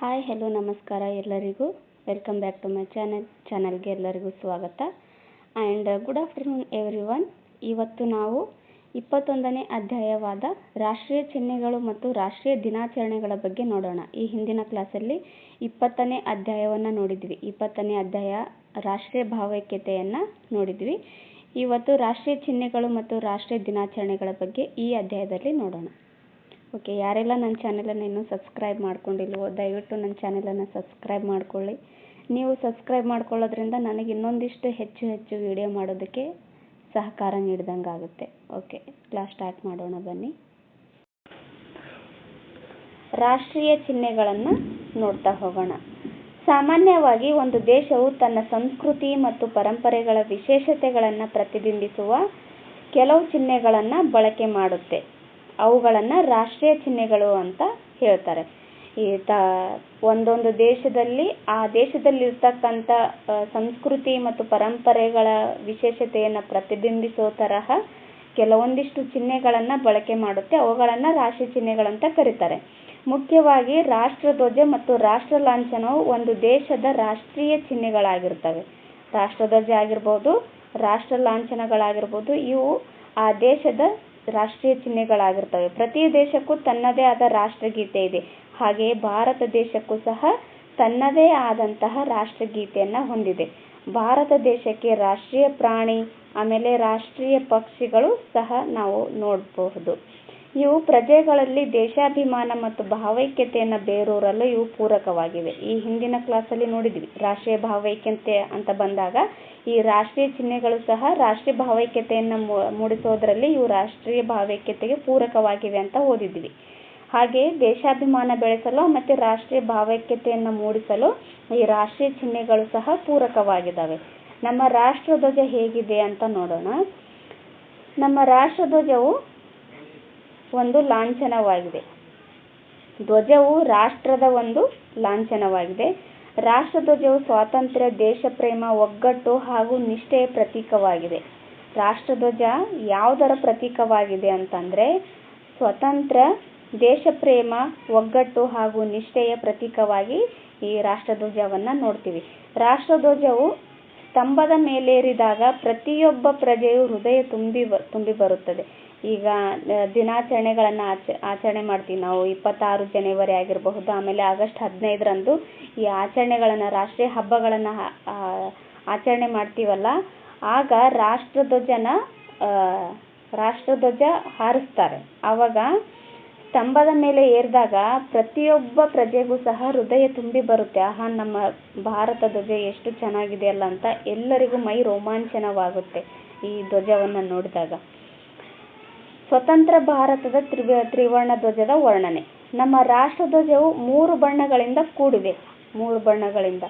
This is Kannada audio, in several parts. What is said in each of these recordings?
ಹಾಯ್ ಹೆಲೋ ನಮಸ್ಕಾರ ಎಲ್ಲರಿಗೂ. ವೆಲ್ಕಮ್ ಬ್ಯಾಕ್ ಟು ಮೈ ಚಾನಲ್ಗೆ ಎಲ್ಲರಿಗೂ ಸ್ವಾಗತ ಆ್ಯಂಡ್ ಗುಡ್ ಆಫ್ಟರ್ನೂನ್ ಎವ್ರಿವನ್. ಇವತ್ತು ನಾವು 21ನೇ ಅಧ್ಯಾಯವಾದ ರಾಷ್ಟ್ರೀಯ ಚಿಹ್ನೆಗಳು ಮತ್ತು ರಾಷ್ಟ್ರೀಯ ದಿನಾಚರಣೆಗಳ ಬಗ್ಗೆ ನೋಡೋಣ. ಈ ಹಿಂದಿನ ಕ್ಲಾಸಲ್ಲಿ 20ನೇ ಅಧ್ಯಾಯವನ್ನು ನೋಡಿದ್ವಿ. 20ನೇ ಅಧ್ಯಾಯ ರಾಷ್ಟ್ರೀಯ ಭಾವೈಕ್ಯತೆಯನ್ನು ನೋಡಿದ್ವಿ. ಇವತ್ತು ರಾಷ್ಟ್ರೀಯ ಚಿಹ್ನೆಗಳು ಮತ್ತು ರಾಷ್ಟ್ರೀಯ ದಿನಾಚರಣೆಗಳ ಬಗ್ಗೆ ಈ ಅಧ್ಯಾಯದಲ್ಲಿ ನೋಡೋಣ. ಓಕೆ, ಯಾರೆಲ್ಲ ನನ್ನ ಚಾನಲನ್ನು ಇನ್ನೂ ಸಬ್ಸ್ಕ್ರೈಬ್ ಮಾಡ್ಕೊಂಡಿಲ್ವೋ ದಯವಿಟ್ಟು ನನ್ನ ಚಾನಲನ್ನು ಸಬ್ಸ್ಕ್ರೈಬ್ ಮಾಡ್ಕೊಳ್ಳಿ. ನೀವು ಸಬ್ಸ್ಕ್ರೈಬ್ ಮಾಡ್ಕೊಳ್ಳೋದ್ರಿಂದ ನನಗೆ ಇನ್ನೊಂದಿಷ್ಟು ಹೆಚ್ಚು ವಿಡಿಯೋ ಮಾಡೋದಕ್ಕೆ ಸಹಕಾರ ನೀಡಿದಂಗೆ ಆಗುತ್ತೆ. ಓಕೆ, ಕ್ಲಾಸ್ ಸ್ಟಾರ್ಟ್ ಮಾಡೋಣ ಬನ್ನಿ. ರಾಷ್ಟ್ರೀಯ ಚಿಹ್ನೆಗಳನ್ನು ನೋಡ್ತಾ ಹೋಗೋಣ. ಸಾಮಾನ್ಯವಾಗಿ ಒಂದು ದೇಶವು ತನ್ನ ಸಂಸ್ಕೃತಿ ಮತ್ತು ಪರಂಪರೆಗಳ ವಿಶೇಷತೆಗಳನ್ನು ಪ್ರತಿಬಿಂಬಿಸುವ ಕೆಲವು ಚಿಹ್ನೆಗಳನ್ನು ಬಳಕೆ ಮಾಡುತ್ತೆ. ಅವುಗಳನ್ನು ರಾಷ್ಟ್ರೀಯ ಚಿಹ್ನೆಗಳು ಅಂತ ಹೇಳ್ತಾರೆ. ಒಂದೊಂದು ದೇಶದಲ್ಲಿ ಆ ದೇಶದಲ್ಲಿರ್ತಕ್ಕಂಥ ಸಂಸ್ಕೃತಿ ಮತ್ತು ಪರಂಪರೆಗಳ ವಿಶೇಷತೆಯನ್ನು ಪ್ರತಿಬಿಂಬಿಸೋ ತರಹ ಕೆಲವೊಂದಿಷ್ಟು ಚಿಹ್ನೆಗಳನ್ನು ಬಳಕೆ ಮಾಡುತ್ತೆ. ಅವುಗಳನ್ನು ರಾಷ್ಟ್ರೀಯ ಚಿಹ್ನೆಗಳಂತ ಕರೀತಾರೆ. ಮುಖ್ಯವಾಗಿ ರಾಷ್ಟ್ರಧ್ವಜ ಮತ್ತು ರಾಷ್ಟ್ರ ಲಾಂಛನವು ಒಂದು ದೇಶದ ರಾಷ್ಟ್ರೀಯ ಚಿಹ್ನೆಗಳಾಗಿರ್ತವೆ. ರಾಷ್ಟ್ರಧ್ವಜ ಆಗಿರ್ಬೋದು, ರಾಷ್ಟ್ರ ಲಾಂಛನಗಳಾಗಿರ್ಬೋದು, ಇವು ಆ ದೇಶದ ರಾಷ್ಟ್ರೀಯ ಚಿಹ್ನೆಗಳಾಗಿರ್ತವೆ. ಪ್ರತಿ ದೇಶಕ್ಕೂ ತನ್ನದೇ ಆದ ರಾಷ್ಟ್ರಗೀತೆ ಇದೆ. ಹಾಗೆಯೇ ಭಾರತ ದೇಶಕ್ಕೂ ಸಹ ತನ್ನದೇ ಆದಂತಹ ರಾಷ್ಟ್ರಗೀತೆಯನ್ನು ಹೊಂದಿದೆ. ಭಾರತ ದೇಶಕ್ಕೆ ರಾಷ್ಟ್ರೀಯ ಪ್ರಾಣಿ ಆಮೇಲೆ ರಾಷ್ಟ್ರೀಯ ಪಕ್ಷಿಗಳು ಸಹ ನಾವು ನೋಡಬಹುದು. ಇವು ಪ್ರಜೆಗಳಲ್ಲಿ ದೇಶಾಭಿಮಾನ ಮತ್ತು ಭಾವೈಕ್ಯತೆಯನ್ನು ಬೇರೂರಲು ಇವು ಪೂರಕವಾಗಿವೆ. ಈ ಹಿಂದಿನ ಕ್ಲಾಸಲ್ಲಿ ನೋಡಿದ್ವಿ. ರಾಷ್ಟ್ರೀಯ ಭಾವೈಕ್ಯತೆ ಅಂತ ಬಂದಾಗ ಈ ರಾಷ್ಟ್ರೀಯ ಚಿಹ್ನೆಗಳು ಸಹ ರಾಷ್ಟ್ರೀಯ ಭಾವೈಕ್ಯತೆಯನ್ನು ಮೂಡಿಸೋದ್ರಲ್ಲಿ ಇವು ರಾಷ್ಟ್ರೀಯ ಭಾವೈಕ್ಯತೆಗೆ ಪೂರಕವಾಗಿವೆ ಅಂತ ಓದಿದ್ವಿ. ಹಾಗೆ ದೇಶಾಭಿಮಾನ ಬೆಳೆಸಲು ಮತ್ತು ರಾಷ್ಟ್ರೀಯ ಭಾವೈಕ್ಯತೆಯನ್ನು ಮೂಡಿಸಲು ಈ ರಾಷ್ಟ್ರೀಯ ಚಿಹ್ನೆಗಳು ಸಹ ಪೂರಕವಾಗಿದ್ದಾವೆ. ನಮ್ಮ ರಾಷ್ಟ್ರಧ್ವಜ ಹೇಗಿದೆ ಅಂತ ನೋಡೋಣ. ನಮ್ಮ ರಾಷ್ಟ್ರಧ್ವಜವು ಒಂದು ಲಾಂಛನವಾಗಿದೆ. ಧ್ವಜವು ರಾಷ್ಟ್ರದ ಒಂದು ಲಾಂಛನವಾಗಿದೆ. ರಾಷ್ಟ್ರಧ್ವಜವು ಸ್ವಾತಂತ್ರ್ಯ, ದೇಶಪ್ರೇಮ, ಒಗ್ಗಟ್ಟು ಹಾಗೂ ನಿಷ್ಠೆಯ ಪ್ರತೀಕವಾಗಿದೆ. ರಾಷ್ಟ್ರಧ್ವಜ ಯಾವುದರ ಪ್ರತೀಕವಾಗಿದೆ ಅಂತಂದರೆ ಸ್ವಾತಂತ್ರ್ಯ, ದೇಶಪ್ರೇಮ, ಒಗ್ಗಟ್ಟು ಹಾಗೂ ನಿಷ್ಠೆಯ ಪ್ರತೀಕವಾಗಿ ಈ ರಾಷ್ಟ್ರಧ್ವಜವನ್ನು ನೋಡ್ತೀವಿ. ರಾಷ್ಟ್ರಧ್ವಜವು ಸ್ತಂಭದ ಮೇಲೇರಿದಾಗ ಪ್ರತಿಯೊಬ್ಬ ಪ್ರಜೆಯು ಹೃದಯ ತುಂಬಿ ಬರುತ್ತದೆ. ಈಗ ದಿನಾಚರಣೆಗಳನ್ನು ಆಚರಣೆ ಮಾಡ್ತೀವಿ ನಾವು. 26 ಜನವರಿ ಆಗಿರಬಹುದು, ಆಮೇಲೆ ಆಗಸ್ಟ್ 15ರಂದು ಈ ಆಚರಣೆಗಳನ್ನು, ರಾಷ್ಟ್ರೀಯ ಹಬ್ಬಗಳನ್ನು ಆಚರಣೆ ಮಾಡ್ತೀವಲ್ಲ, ಆಗ ರಾಷ್ಟ್ರಧ್ವಜ ಹಾರಿಸ್ತಾರೆ. ಆವಾಗ ಸ್ತಂಭದ ಮೇಲೆ ಏರಿದಾಗ ಪ್ರತಿಯೊಬ್ಬ ಪ್ರಜೆಗೂ ಸಹ ಹೃದಯ ತುಂಬಿ ಬರುತ್ತೆ. ಆಹಾ, ನಮ್ಮ ಭಾರತ ಧ್ವಜ ಎಷ್ಟು ಚೆನ್ನಾಗಿದೆ ಅಲ್ಲ ಅಂತ ಎಲ್ಲರಿಗೂ ಮೈ ರೋಮಾಂಚನವಾಗುತ್ತೆ ಈ ಧ್ವಜವನ್ನು ನೋಡಿದಾಗ. ಸ್ವತಂತ್ರ ಭಾರತದ ತ್ರಿವರ್ಣ ಧ್ವಜದ ವರ್ಣನೆ. ನಮ್ಮ ರಾಷ್ಟ್ರಧ್ವಜವು 3 ಬಣ್ಣಗಳಿಂದ ಕೂಡಿದೆ. 3 ಬಣ್ಣಗಳಿಂದ,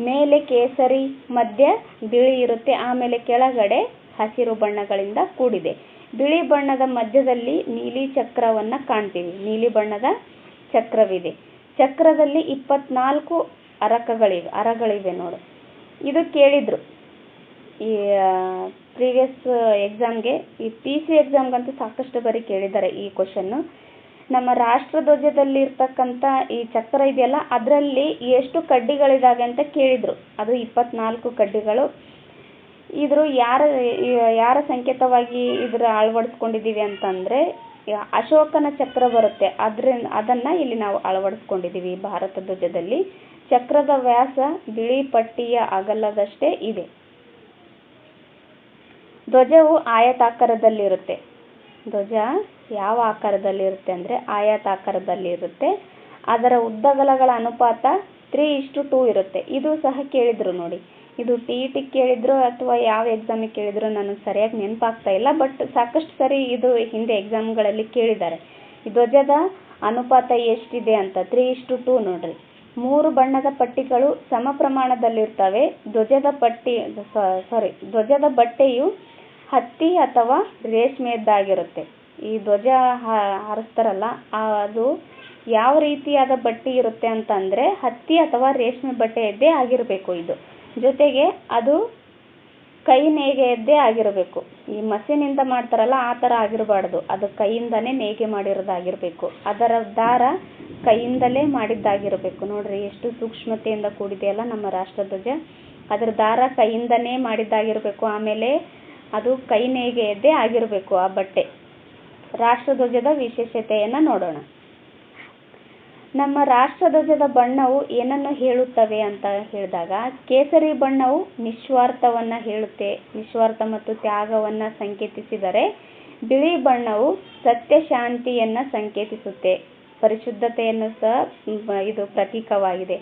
ಮೇಲೆ ಕೇಸರಿ, ಮಧ್ಯ ಬಿಳಿ ಇರುತ್ತೆ, ಆಮೇಲೆ ಕೆಳಗಡೆ ಹಸಿರು ಬಣ್ಣಗಳಿಂದ ಕೂಡಿದೆ. ಬಿಳಿ ಬಣ್ಣದ ಮಧ್ಯದಲ್ಲಿ ನೀಲಿ ಚಕ್ರವನ್ನು ಕಾಣ್ತೀವಿ. ನೀಲಿ ಬಣ್ಣದ ಚಕ್ರವಿದೆ. ಚಕ್ರದಲ್ಲಿ 24 ಅರಗಳಿವೆ ನೋಡು. ಇದು ಕೇಳಿದ್ರು ಈ ಪ್ರೀವಿಯಸ್ ಎಕ್ಸಾಮ್ಗೆ, ಈ PC ಎಕ್ಸಾಮ್ಗಂತೂ ಸಾಕಷ್ಟು ಬಾರಿ ಕೇಳಿದ್ದಾರೆ ಈ ಕ್ವಶನ್ನು. ನಮ್ಮ ರಾಷ್ಟ್ರಧ್ವಜದಲ್ಲಿ ಇರ್ತಕ್ಕಂಥ ಈ ಚಕ್ರ ಇದೆಯಲ್ಲ, ಅದರಲ್ಲಿ ಎಷ್ಟು ಕಡ್ಡಿಗಳಿದಾವೆ ಅಂತ ಕೇಳಿದ್ರು. ಅದು 24 ಕಡ್ಡಿಗಳು. ಇದ್ರ ಯಾರ ಸಂಕೇತವಾಗಿ ಅಳವಡಿಸ್ಕೊಂಡಿದ್ದೀವಿ ಅಂತಂದರೆ ಅಶೋಕನ ಚಕ್ರ ಬರುತ್ತೆ. ಅದನ್ನು ಇಲ್ಲಿ ನಾವು ಅಳವಡಿಸ್ಕೊಂಡಿದ್ದೀವಿ ಭಾರತ ಧ್ವಜದಲ್ಲಿ. ಚಕ್ರದ ವ್ಯಾಸ ಬಿಳಿ ಪಟ್ಟಿಯ ಅಗಲದಷ್ಟೇ ಇದೆ. ಧ್ವಜವು ಆಯತಾಕಾರದಲ್ಲಿರುತ್ತೆ. ಧ್ವಜ ಯಾವ ಆಕಾರದಲ್ಲಿರುತ್ತೆ ಅಂದರೆ ಆಯತಾಕಾರದಲ್ಲಿರುತ್ತೆ. ಅದರ ಉದ್ದಗಲಗಳ ಅನುಪಾತ 3:2 ಇರುತ್ತೆ. ಇದು ಸಹ ಕೇಳಿದ್ರು ನೋಡಿ. ಇದು TET ಕೇಳಿದ್ರು ಅಥವಾ ಯಾವ ಎಕ್ಸಾಮಿಗೆ ಕೇಳಿದ್ರು ನನಗೆ ಸರಿಯಾಗಿ ನೆನಪಾಗ್ತಾ ಇಲ್ಲ. ಬಟ್ ಸಾಕಷ್ಟು ಸರಿ ಇದು ಹಿಂದೆ ಎಕ್ಸಾಮ್ಗಳಲ್ಲಿ ಕೇಳಿದ್ದಾರೆ. ಈ ಧ್ವಜದ ಅನುಪಾತ ಎಷ್ಟಿದೆ ಅಂತ 3:2 ನೋಡ್ರಿ. 3 ಬಣ್ಣದ ಪಟ್ಟಿಗಳು ಸಮ ಪ್ರಮಾಣದಲ್ಲಿರ್ತವೆ. ಧ್ವಜದ ಬಟ್ಟೆಯು ಹತ್ತಿ ಅಥವಾ ರೇಷ್ಮೆಯದ್ದಾಗಿರುತ್ತೆ. ಈ ಧ್ವಜ ಹಾರಿಸ್ತಾರಲ್ಲ, ಅದು ಯಾವ ರೀತಿಯಾದ ಬಟ್ಟೆ ಇರುತ್ತೆ ಅಂತಂದರೆ ಹತ್ತಿ ಅಥವಾ ರೇಷ್ಮೆ ಬಟ್ಟೆಯದ್ದೇ ಆಗಿರಬೇಕು ಇದು. ಜೊತೆಗೆ ಅದು ಕೈ ನೇಯ್ಗೆಯದ್ದೇ ಆಗಿರಬೇಕು. ಈ ಮಷೀನಿಂದ ಮಾಡ್ತಾರಲ್ಲ ಆ ಥರ ಆಗಿರಬಾರ್ದು, ಅದು ಕೈಯಿಂದನೇ ನೇಯ್ಗೆ ಮಾಡಿರೋದಾಗಿರಬೇಕು. ಅದರ ದಾರ ಕೈಯಿಂದಲೇ ಮಾಡಿದ್ದಾಗಿರಬೇಕು. ನೋಡ್ರಿ ಎಷ್ಟು ಸೂಕ್ಷ್ಮತೆಯಿಂದ ಕೂಡಿದೆಯಲ್ಲ ನಮ್ಮ ರಾಷ್ಟ್ರಧ್ವಜ. ಅದರ ದಾರ ಕೈಯಿಂದನೇ ಮಾಡಿದ್ದಾಗಿರಬೇಕು. ಆಮೇಲೆ ಅದು ಕೈ ನೇಯ್ಗೆಯದ್ದೇ ಆಗಿರಬೇಕು ಆ ಬಟ್ಟೆ. ರಾಷ್ಟ್ರಧ್ವಜದ ವಿಶೇಷತೆಯನ್ನು ನೋಡೋಣ. ನಮ್ಮ ರಾಷ್ಟ್ರಧ್ವಜದ ಬಣ್ಣವು ಏನನ್ನು ಹೇಳುತ್ತವೆ ಅಂತ ಹೇಳಿದಾಗ, ಕೇಸರಿ ಬಣ್ಣವು ನಿಸ್ವಾರ್ಥವನ್ನು ಹೇಳುತ್ತೆ, ನಿಸ್ವಾರ್ಥ ಮತ್ತು ತ್ಯಾಗವನ್ನು ಸಂಕೇತಿಸಿದರೆ ಬಿಳಿ ಬಣ್ಣವು ಸತ್ಯ ಶಾಂತಿಯನ್ನು ಸಂಕೇತಿಸುತ್ತೆ, ಪರಿಶುದ್ಧತೆಯನ್ನು ಸಹ ಇದು ಪ್ರತೀಕವಾಗಿದೆ.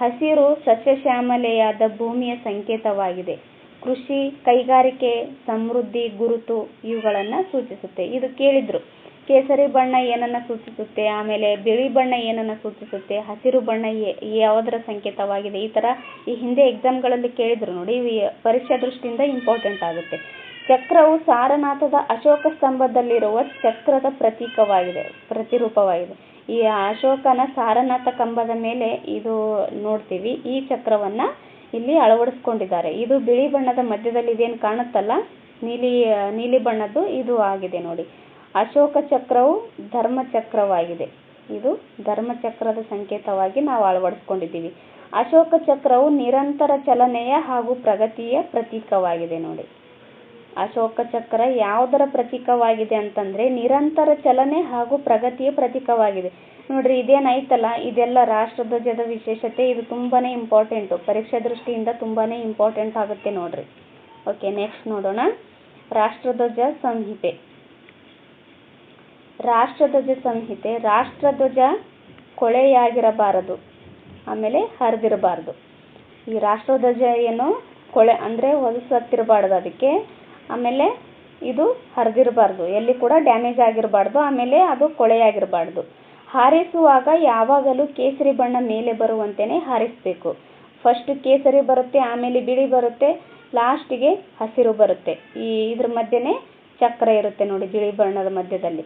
ಹಸಿರು ಸಸ್ಯಶ್ಯಾಮಲೆಯಾದ ಭೂಮಿಯ ಸಂಕೇತವಾಗಿದೆ. ಕೃಷಿ, ಕೈಗಾರಿಕೆ, ಸಮೃದ್ಧಿ, ಗುರುತು ಇವುಗಳನ್ನು ಸೂಚಿಸುತ್ತೆ. ಇದು ಕೇಳಿದ್ರು, ಕೇಸರಿ ಬಣ್ಣ ಏನನ್ನ ಸೂಚಿಸುತ್ತೆ, ಆಮೇಲೆ ಬಿಳಿ ಬಣ್ಣ ಏನನ್ನ ಸೂಚಿಸುತ್ತೆ, ಹಸಿರು ಬಣ್ಣ ಯಾವುದರ ಸಂಕೇತವಾಗಿದೆ, ಈ ಥರ ಈ ಹಿಂದೆ ಎಕ್ಸಾಮ್ಗಳಲ್ಲಿ ಕೇಳಿದ್ರು ನೋಡಿ. ಪರೀಕ್ಷಾ ದೃಷ್ಟಿಯಿಂದ ಇಂಪಾರ್ಟೆಂಟ್ ಆಗುತ್ತೆ. ಚಕ್ರವು ಸಾರನಾಥದ ಅಶೋಕ ಸ್ತಂಭದಲ್ಲಿರುವ ಚಕ್ರದ ಪ್ರತಿರೂಪವಾಗಿದೆ. ಈ ಅಶೋಕನ ಸಾರನಾಥ ಕಂಬದ ಮೇಲೆ ಇದು ನೋಡ್ತೀವಿ. ಈ ಚಕ್ರವನ್ನ ಇಲ್ಲಿ ಅಳವಡಿಸ್ಕೊಂಡಿದ್ದಾರೆ. ಇದು ಬಿಳಿ ಬಣ್ಣದ ಮಧ್ಯದಲ್ಲಿ ಇದೇನು ಕಾಣುತ್ತಲ್ಲ, ನೀಲಿ ಬಣ್ಣದ್ದು ಇದು ಆಗಿದೆ ನೋಡಿ. ಅಶೋಕ ಚಕ್ರವು ಧರ್ಮಚಕ್ರವಾಗಿದೆ. ಇದು ಧರ್ಮಚಕ್ರದ ಸಂಕೇತವಾಗಿ ನಾವು ಅಳವಡಿಸ್ಕೊಂಡಿದ್ದೀವಿ. ಅಶೋಕ ಚಕ್ರವು ನಿರಂತರ ಚಲನೆಯ ಹಾಗೂ ಪ್ರಗತಿಯ ಪ್ರತೀಕವಾಗಿದೆ ನೋಡಿ. ಅಶೋಕ ಚಕ್ರ ಯಾವುದರ ಪ್ರತೀಕವಾಗಿದೆ ಅಂತಂದ್ರೆ ನಿರಂತರ ಚಲನೆ ಹಾಗೂ ಪ್ರಗತಿಯ ಪ್ರತೀಕವಾಗಿದೆ. ನೋಡ್ರಿ ಇದೇನೈತಲ್ಲ, ಇದೆಲ್ಲ ರಾಷ್ಟ್ರಧ್ವಜದ ವಿಶೇಷತೆ. ಇದು ತುಂಬಾನೇ ಇಂಪಾರ್ಟೆಂಟು, ಪರೀಕ್ಷಾ ದೃಷ್ಟಿಯಿಂದ ತುಂಬಾನೇ ಇಂಪಾರ್ಟೆಂಟ್ ಆಗುತ್ತೆ ನೋಡ್ರಿ. ಓಕೆ, ನೆಕ್ಸ್ಟ್ ನೋಡೋಣ. ರಾಷ್ಟ್ರಧ್ವಜ ಸಂಹಿತೆ. ರಾಷ್ಟ್ರಧ್ವಜ ಸಂಹಿತೆ. ರಾಷ್ಟ್ರಧ್ವಜ ಕೊಳೆಯಾಗಿರಬಾರದು, ಆಮೇಲೆ ಹರಿದಿರಬಾರ್ದು. ಈ ರಾಷ್ಟ್ರಧ್ವಜ ಏನು ಕೊಳೆ ಅಂದರೆ ಹೊಲಸತ್ತಿರಬಾರ್ದು ಅದಕ್ಕೆ, ಆಮೇಲೆ ಇದು ಹರಿದಿರಬಾರ್ದು, ಎಲ್ಲಿ ಕೂಡ ಡ್ಯಾಮೇಜ್ ಆಗಿರಬಾರ್ದು, ಆಮೇಲೆ ಅದು ಕೊಳೆಯಾಗಿರಬಾರ್ದು. ಹಾರಿಸುವಾಗ ಯಾವಾಗಲೂ ಕೇಸರಿ ಬಣ್ಣ ಮೇಲೆ ಬರುವಂತೆಯೇ ಹಾರಿಸಬೇಕು. ಫಸ್ಟ್ ಕೇಸರಿ ಬರುತ್ತೆ, ಆಮೇಲೆ ಬಿಳಿ ಬರುತ್ತೆ, ಲಾಸ್ಟಿಗೆ ಹಸಿರು ಬರುತ್ತೆ. ಇದ್ರ ಮಧ್ಯೆನೇ ಚಕ್ರ ಇರುತ್ತೆ ನೋಡಿ, ಬಿಳಿ ಬಣ್ಣದ ಮಧ್ಯದಲ್ಲಿ.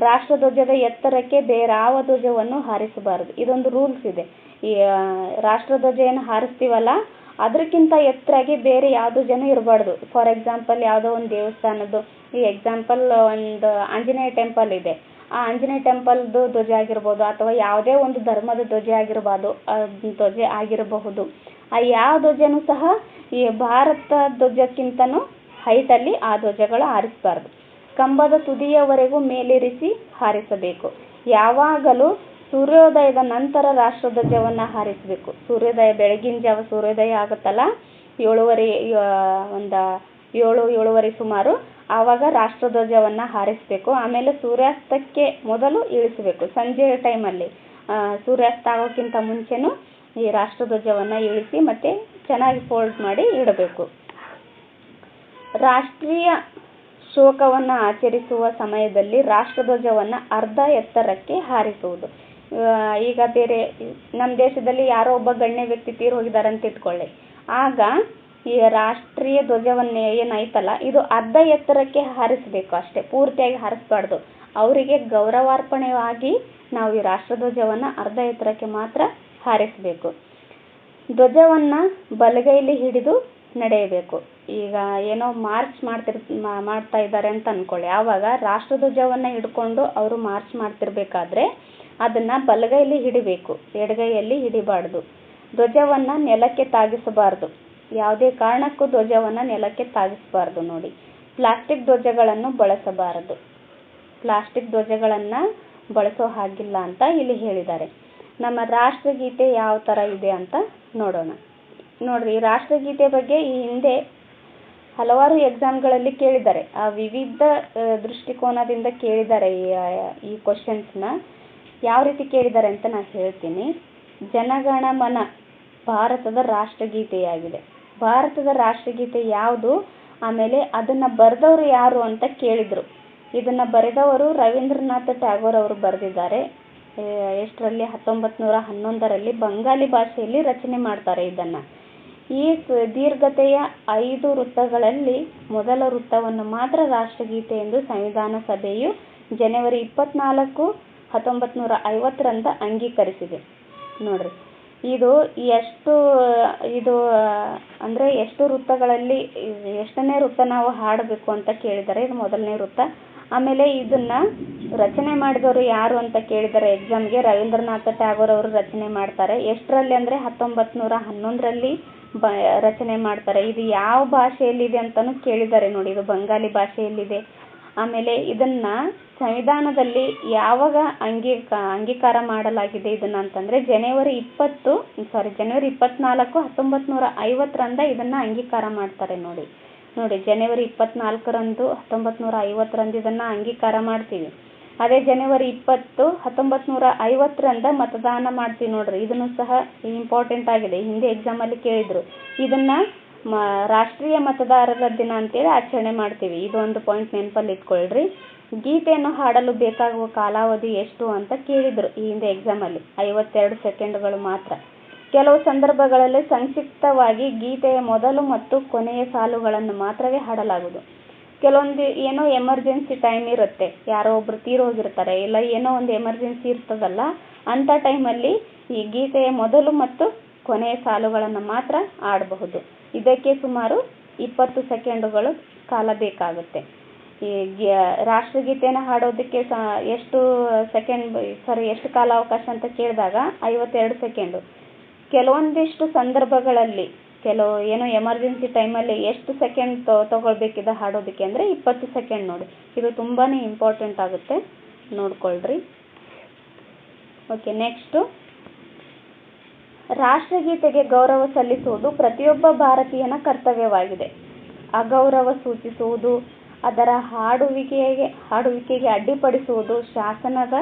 ರಾಷ್ಟ್ರಧ್ವಜದ ಎತ್ತರಕ್ಕೆ ಬೇರಾವ ಧ್ವಜವನ್ನು ಹಾರಿಸಬಾರದು. ಇದೊಂದು ರೂಲ್ಸ್ ಇದೆ. ಈ ರಾಷ್ಟ್ರಧ್ವಜ ಏನು ಹಾರಿಸ್ತೀವಲ್ಲ ಅದಕ್ಕಿಂತ ಎತ್ತರಾಗಿ ಬೇರೆ ಯಾವ ಧ್ವಜನೂ ಇರಬಾರ್ದು. ಫಾರ್ ಎಕ್ಸಾಂಪಲ್ ಯಾವುದೋ ಒಂದು ದೇವಸ್ಥಾನದ್ದು, ಈ ಎಕ್ಸಾಂಪಲ್ ಒಂದು ಆಂಜನೇಯ ಟೆಂಪಲ್ ಇದೆ, ಆ ಆಂಜನೇಯ ಟೆಂಪಲ್ದು ಧ್ವಜ ಆಗಿರ್ಬೋದು, ಅಥವಾ ಯಾವುದೇ ಒಂದು ಧರ್ಮದ ಧ್ವಜ ಆಗಿರಬಹುದು. ಆ ಯಾವ ಧ್ವಜನೂ ಸಹ ಈ ಭಾರತ ಧ್ವಜಕ್ಕಿಂತನೂ ಹೈಟಲ್ಲಿ ಆ ಧ್ವಜಗಳು ಹಾರಿಸಬಾರ್ದು. ಕಂಬದ ತುದಿಯವರೆಗೂ ಮೇಲೇರಿಸಿ ಹಾರಿಸಬೇಕು. ಯಾವಾಗಲೂ ಸೂರ್ಯೋದಯದ ನಂತರ ರಾಷ್ಟ್ರಧ್ವಜವನ್ನು ಹಾರಿಸಬೇಕು. ಸೂರ್ಯೋದಯ, ಬೆಳಗಿನ ಜಾವ ಸೂರ್ಯೋದಯ ಆಗುತ್ತಲ್ಲ, 7:30 ಸುಮಾರು, ಆವಾಗ ರಾಷ್ಟ್ರಧ್ವಜವನ್ನು ಹಾರಿಸಬೇಕು. ಆಮೇಲೆ ಸೂರ್ಯಾಸ್ತಕ್ಕೆ ಮೊದಲು ಇಳಿಸಬೇಕು. ಸಂಜೆ ಟೈಮಲ್ಲಿ ಸೂರ್ಯಾಸ್ತ ಆಗೋಕ್ಕಿಂತ ಮುಂಚೆನೂ ಈ ರಾಷ್ಟ್ರಧ್ವಜವನ್ನು ಇಳಿಸಿ ಮತ್ತೆ ಚೆನ್ನಾಗಿ ಫೋಲ್ಡ್ ಮಾಡಿ ಇಡಬೇಕು. ರಾಷ್ಟ್ರೀಯ ಶೋಕವನ್ನು ಆಚರಿಸುವ ಸಮಯದಲ್ಲಿ ರಾಷ್ಟ್ರಧ್ವಜವನ್ನು ಅರ್ಧ ಎತ್ತರಕ್ಕೆ ಹಾರಿಸುವುದು. ಈಗ ಬೇರೆ ನಮ್ಮ ದೇಶದಲ್ಲಿ ಯಾರೋ ಒಬ್ಬ ಗಣ್ಯ ವ್ಯಕ್ತಿ ತೀರ್ ಹೋಗಿದ್ದಾರೆ ಅಂತ ಇಟ್ಕೊಳ್ಳಿ, ಆಗ ಈ ರಾಷ್ಟ್ರೀಯ ಧ್ವಜವನ್ನು ಏನೈತಲ್ಲ ಇದು ಅರ್ಧ ಎತ್ತರಕ್ಕೆ ಹಾರಿಸಬೇಕು ಅಷ್ಟೇ, ಪೂರ್ತಿಯಾಗಿ ಹಾರಿಸಬಾರ್ದು. ಅವರಿಗೆ ಗೌರವಾರ್ಪಣೆಯಾಗಿ ನಾವು ಈ ರಾಷ್ಟ್ರಧ್ವಜವನ್ನು ಅರ್ಧ ಎತ್ತರಕ್ಕೆ ಮಾತ್ರ ಹಾರಿಸಬೇಕು. ಧ್ವಜವನ್ನು ಬಲಗೈಲಿ ಹಿಡಿದು ನಡೆಯಬೇಕು. ಈಗ ಏನೋ ಮಾರ್ಚ್ ಮಾಡ್ತಾ ಇದ್ದಾರೆ ಅಂತ ಅನ್ಕೊಳ್ಳಿ, ಆವಾಗ ರಾಷ್ಟ್ರಧ್ವಜವನ್ನು ಹಿಡ್ಕೊಂಡು ಅವರು ಮಾರ್ಚ್ ಮಾಡ್ತಿರ್ಬೇಕಾದ್ರೆ ಅದನ್ನ ಬಲಗೈಲಿ ಹಿಡಿಬೇಕು, ಎಡಗೈಯಲ್ಲಿ ಹಿಡಿಬಾರ್ದು. ಧ್ವಜವನ್ನು ನೆಲಕ್ಕೆ ತಾಗಿಸಬಾರ್ದು, ಯಾವುದೇ ಕಾರಣಕ್ಕೂ ಧ್ವಜವನ್ನು ನೆಲಕ್ಕೆ ತಾಗಿಸಬಾರ್ದು ನೋಡಿ. ಪ್ಲಾಸ್ಟಿಕ್ ಧ್ವಜಗಳನ್ನು ಬಳಸಬಾರದು, ಪ್ಲಾಸ್ಟಿಕ್ ಧ್ವಜಗಳನ್ನು ಬಳಸೋ ಹಾಗಿಲ್ಲ ಅಂತ ಇಲ್ಲಿ ಹೇಳಿದ್ದಾರೆ. ನಮ್ಮ ರಾಷ್ಟ್ರಗೀತೆ ಯಾವ ಥರ ಇದೆ ಅಂತ ನೋಡೋಣ. ನೋಡ್ರಿ, ರಾಷ್ಟ್ರಗೀತೆ ಬಗ್ಗೆ ಈ ಹಿಂದೆ ಹಲವಾರು ಎಕ್ಸಾಮ್ಗಳಲ್ಲಿ ಕೇಳಿದ್ದಾರೆ. ಆ ವಿವಿಧ ದೃಷ್ಟಿಕೋನದಿಂದ ಕೇಳಿದ್ದಾರೆ ಈ ಕ್ವಶನ್ಸ್ನ. ಯಾವ ರೀತಿ ಕೇಳಿದ್ದಾರೆ ಅಂತ ನಾನು ಹೇಳ್ತೀನಿ. ಜನಗಣ ಮನ ಭಾರತದ ರಾಷ್ಟ್ರಗೀತೆಯಾಗಿದೆ. ಭಾರತದ ರಾಷ್ಟ್ರಗೀತೆ ಯಾವುದು, ಆಮೇಲೆ ಅದನ್ನು ಬರೆದವರು ಯಾರು ಅಂತ ಕೇಳಿದರು. ಇದನ್ನು ಬರೆದವರು ರವೀಂದ್ರನಾಥ ಟ್ಯಾಗೋರ್ ಅವರು ಬರೆದಿದ್ದಾರೆ. ಎಷ್ಟರಲ್ಲಿ 1911ರಲ್ಲಿ ಬಂಗಾಲಿ ಭಾಷೆಯಲ್ಲಿ ರಚನೆ ಮಾಡ್ತಾರೆ ಇದನ್ನು. ಈ ದೀರ್ಘತೆಯ 5 ವೃತ್ತಗಳಲ್ಲಿ ಮೊದಲ ವೃತ್ತವನ್ನು ಮಾತ್ರ ರಾಷ್ಟ್ರಗೀತೆ ಎಂದು ಸಂವಿಧಾನ ಸಭೆಯು ಜನವರಿ 24, 1950 ಅಂಗೀಕರಿಸಿದೆ. ನೋಡ್ರಿ, ಇದು ಎಷ್ಟು ಇದು ಅಂದರೆ ಎಷ್ಟು ವೃತ್ತಗಳಲ್ಲಿ ಎಷ್ಟನೇ ವೃತ್ತ ನಾವು ಹಾಡಬೇಕು ಅಂತ ಕೇಳಿದ್ದಾರೆ. ಇದು ಮೊದಲನೇ ವೃತ್ತ. ಆಮೇಲೆ ಇದನ್ನ ರಚನೆ ಮಾಡಿದವರು ಯಾರು ಅಂತ ಕೇಳಿದ್ದಾರೆ ಎಕ್ಸಾಮ್ಗೆ. ರವೀಂದ್ರನಾಥ ಟ್ಯಾಗೋರ್ ಅವರು ರಚನೆ ಮಾಡ್ತಾರೆ. ಎಷ್ಟರಲ್ಲಿ ಅಂದರೆ 1911ರಲ್ಲಿ ರಚನೆ ಮಾಡ್ತಾರೆ. ಇದು ಯಾವ ಭಾಷೆಯಲ್ಲಿದೆ ಅಂತಲೂ ಕೇಳಿದ್ದಾರೆ ನೋಡಿ. ಇದು ಬಂಗಾಲಿ ಭಾಷೆಯಲ್ಲಿದೆ. ಆಮೇಲೆ ಇದನ್ನ ಸಂವಿಧಾನದಲ್ಲಿ ಯಾವಾಗ ಅಂಗೀಕಾರ ಮಾಡಲಾಗಿದೆ ಇದನ್ನ ಅಂತಂದರೆ ಜನವರಿ 24, 1950ರಂದ ಇದನ್ನ ಅಂಗೀಕಾರ ಮಾಡ್ತಾರೆ ನೋಡಿ. ಜನವರಿ 24ರಂದು 1950ರಂದು ಇದನ್ನ ಅಂಗೀಕಾರ ಮಾಡ್ತೀವಿ. ಅದೇ ಜನವರಿ 20, 1950ರಂದ ಮತದಾನ ಮಾಡ್ತೀವಿ ನೋಡ್ರಿ. ಇದನ್ನು ಸಹ ಇಂಪಾರ್ಟೆಂಟ್ ಆಗಿದೆ. ಹಿಂದೆ ಎಕ್ಸಾಮಲ್ಲಿ ಕೇಳಿದ್ರು. ಇದನ್ನ ರಾಷ್ಟ್ರೀಯ ಮತದಾರರ ದಿನ ಅಂತೇಳಿ ಆಚರಣೆ ಮಾಡ್ತೀವಿ. ಇದೊಂದು ಪಾಯಿಂಟ್ ನೆನಪಲ್ಲಿ ಇಟ್ಕೊಳ್ರಿ. ಗೀತೆಯನ್ನು ಹಾಡಲು ಬೇಕಾಗುವ ಕಾಲಾವಧಿ ಎಷ್ಟು ಅಂತ ಕೇಳಿದ್ರು ಈ ಹಿಂದೆ ಎಕ್ಸಾಮಲ್ಲಿ. 52 ಸೆಕೆಂಡ್ಗಳು ಮಾತ್ರ. ಕೆಲವು ಸಂದರ್ಭಗಳಲ್ಲಿ ಸಂಕ್ಷಿಪ್ತವಾಗಿ ಗೀತೆಯ ಮೊದಲು ಮತ್ತು ಕೊನೆಯ ಸಾಲುಗಳನ್ನು ಮಾತ್ರವೇ ಹಾಡಲಾಗುವುದು. ಕೆಲವೊಂದು ಏನೋ ಎಮರ್ಜೆನ್ಸಿ ಟೈಮ್ ಇರುತ್ತೆ, ಯಾರೋ ಒಬ್ರು ತೀರೋಗಿರ್ತಾರೆ, ಇಲ್ಲ ಏನೋ ಒಂದು ಎಮರ್ಜೆನ್ಸಿ ಇರ್ತದಲ್ಲ, ಅಂಥ ಟೈಮಲ್ಲಿ ಈ ಗೀತೆಯ ಮೊದಲು ಮತ್ತು ಕೊನೆಯ ಸಾಲುಗಳನ್ನು ಮಾತ್ರ ಆಡಬಹುದು. ಇದಕ್ಕೆ ಸುಮಾರು 20 ಸೆಕೆಂಡುಗಳು ಕಾಲ ಬೇಕಾಗುತ್ತೆ. ಈ ರಾಷ್ಟ್ರಗೀತೆಯನ್ನು ಹಾಡೋದಕ್ಕೆ ಎಷ್ಟು ಕಾಲಾವಕಾಶ ಅಂತ ಕೇಳಿದಾಗ 52 ಸೆಕೆಂಡು. ಕೆಲವೊಂದಿಷ್ಟು ಸಂದರ್ಭಗಳಲ್ಲಿ ಏನೋ ಎಮರ್ಜೆನ್ಸಿ ಟೈಮಲ್ಲಿ ಎಷ್ಟು ಸೆಕೆಂಡ್ ತಗೊಳ್ಬೇಕಿದೆ ಹಾಡೋದಕ್ಕೆ ಅಂದರೆ 20 ಸೆಕೆಂಡ್ ನೋಡಿ. ಇದು ತುಂಬಾ ಇಂಪಾರ್ಟೆಂಟ್ ಆಗುತ್ತೆ, ನೋಡ್ಕೊಳ್ರಿ. ಓಕೆ, ನೆಕ್ಸ್ಟು ರಾಷ್ಟ್ರಗೀತೆಗೆ ಗೌರವ ಸಲ್ಲಿಸುವುದು ಪ್ರತಿಯೊಬ್ಬ ಭಾರತೀಯನ ಕರ್ತವ್ಯವಾಗಿದೆ. ಅಗೌರವ ಸೂಚಿಸುವುದು, ಅದರ ಹಾಡುವಿಕೆಗೆ ಅಡ್ಡಿಪಡಿಸುವುದು ಶಾಸನದ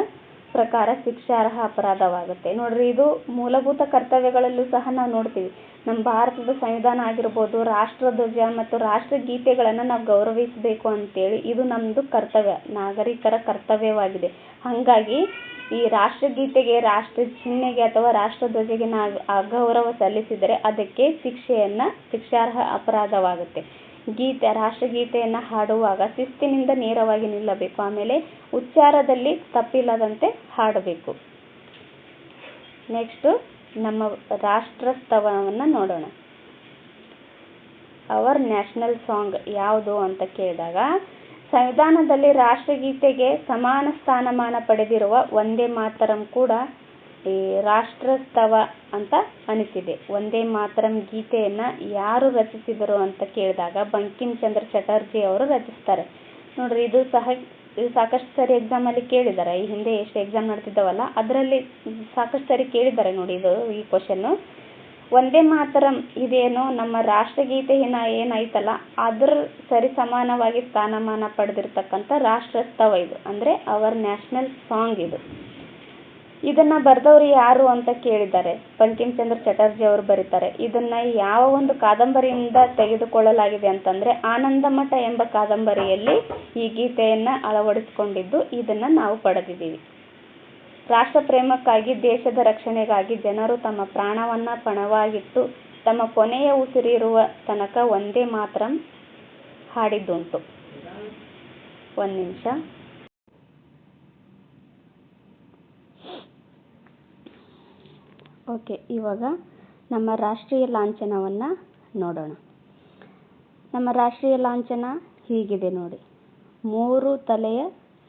ಪ್ರಕಾರ ಶಿಕ್ಷಾರ್ಹ ಅಪರಾಧವಾಗುತ್ತೆ. ನೋಡ್ರಿ, ಇದು ಮೂಲಭೂತ ಕರ್ತವ್ಯಗಳಲ್ಲೂ ಸಹ ನಾವು ನೋಡ್ತೀವಿ. ನಮ್ಮ ಭಾರತದ ಸಂವಿಧಾನ ಆಗಿರ್ಬೋದು, ರಾಷ್ಟ್ರಧ್ವಜ ಮತ್ತು ರಾಷ್ಟ್ರಗೀತೆಗಳನ್ನು ನಾವು ಗೌರವಿಸಬೇಕು ಅಂತೇಳಿ ಇದು ನಮ್ಮದು ಕರ್ತವ್ಯ, ನಾಗರಿಕರ ಕರ್ತವ್ಯವಾಗಿದೆ. ಹಾಗಾಗಿ ಈ ರಾಷ್ಟ್ರಗೀತೆಗೆ, ರಾಷ್ಟ್ರ ಚಿಹ್ನೆಗೆ ಅಥವಾ ರಾಷ್ಟ್ರಧ್ವಜಗೆ ನಾವು ಅಗೌರವ ಸಲ್ಲಿಸಿದರೆ ಅದಕ್ಕೆ ಶಿಕ್ಷಾರ್ಹ ಅಪರಾಧವಾಗುತ್ತೆ. ರಾಷ್ಟ್ರಗೀತೆಯನ್ನು ಹಾಡುವಾಗ ಶಿಸ್ತಿನಿಂದ ನೇರವಾಗಿ ನಿಲ್ಲಬೇಕು. ಆಮೇಲೆ ಉಚ್ಚಾರದಲ್ಲಿ ತಪ್ಪಿಲ್ಲದಂತೆ ಹಾಡಬೇಕು. ನೆಕ್ಸ್ಟು ನಮ್ಮ ರಾಷ್ಟ್ರಸ್ತವವನ್ನು ನೋಡೋಣ. ಅವರ್ ನ್ಯಾಷನಲ್ ಸಾಂಗ್ ಯಾವುದು ಅಂತ ಕೇಳಿದಾಗ ಸಂವಿಧಾನದಲ್ಲಿ ರಾಷ್ಟ್ರಗೀತೆಗೆ ಸಮಾನ ಸ್ಥಾನಮಾನ ಪಡೆದಿರುವ ವಂದೇ ಮಾತರಂ ಕೂಡ ಈ ರಾಷ್ಟ್ರಸ್ತವ ಅಂತ ಅನಿಸಿದೆ. ವಂದೇ ಮಾತರಂ ಗೀತೆಯನ್ನು ಯಾರು ರಚಿಸಿದರು ಅಂತ ಕೇಳಿದಾಗ ಬಂಕಿಮ್ ಚಂದ್ರ ಚಟರ್ಜಿ ಅವರು ರಚಿಸ್ತಾರೆ. ನೋಡ್ರಿ, ಇದು ಸಾಕಷ್ಟು ಸರಿ ಎಕ್ಸಾಮಲ್ಲಿ ಕೇಳಿದ್ದಾರೆ. ಈ ಹಿಂದೆ ಎಷ್ಟು ಎಕ್ಸಾಮ್ ನಡೆದಿದ್ದಾವಲ್ಲ ಅದರಲ್ಲಿ ಸಾಕಷ್ಟು ಸರಿ ಕೇಳಿದ್ದಾರೆ ನೋಡಿ ಈ ಕ್ವಶನ್ನು. ವಂದೇ ಮಾತರಂ ಇದೇನು ನಮ್ಮ ರಾಷ್ಟ್ರಗೀತೆ ಏನೈತಲ್ಲ ಅದ್ರ ಸರಿ ಸಮಾನವಾಗಿ ಸ್ಥಾನಮಾನ ಪಡೆದಿರ್ತಕ್ಕಂಥ ರಾಷ್ಟ್ರಸ್ತವ ಇದು, ಅಂದರೆ ಅವರ್ ನ್ಯಾಷನಲ್ ಸಾಂಗ್ ಇದು. ಇದನ್ನ ಬರೆದವರು ಯಾರು ಅಂತ ಕೇಳಿದ್ದಾರೆ. ಬಂಕಿಮ್ ಚಂದ್ರ ಚಟರ್ಜಿ ಅವರು ಬರೀತಾರೆ. ಇದನ್ನ ಯಾವ ಒಂದು ಕಾದಂಬರಿಯಿಂದ ತೆಗೆದುಕೊಳ್ಳಲಾಗಿದೆ ಅಂತಂದ್ರೆ ಆನಂದಮಠ ಎಂಬ ಕಾದಂಬರಿಯಲ್ಲಿ ಈ ಗೀತೆಯನ್ನ ಅಳವಡಿಸಿಕೊಂಡಿದ್ದು ಇದನ್ನ ನಾವು ಪಡೆದಿದ್ದೀವಿ. ರಾಷ್ಟ್ರ ಪ್ರೇಮಕ್ಕಾಗಿ, ದೇಶದ ರಕ್ಷಣೆಗಾಗಿ ಜನರು ತಮ್ಮ ಪ್ರಾಣವನ್ನ ಪಣವಾಗಿಟ್ಟು ತಮ್ಮ ಕೊನೆಯ ಉಸಿರಿರುವ ತನಕ ವಂದೇ ಮಾತರಂ ಹಾಡಿದ್ದುಂಟು. ಒಂದು ನಿಮಿಷ. ಓಕೆ, ಇವಾಗ ನಮ್ಮ ರಾಷ್ಟ್ರೀಯ ಲಾಂಛನವನ್ನು ನೋಡೋಣ. ನಮ್ಮ ರಾಷ್ಟ್ರೀಯ ಲಾಂಛನ ಹೀಗಿದೆ ನೋಡಿ. 3 ತಲೆಯ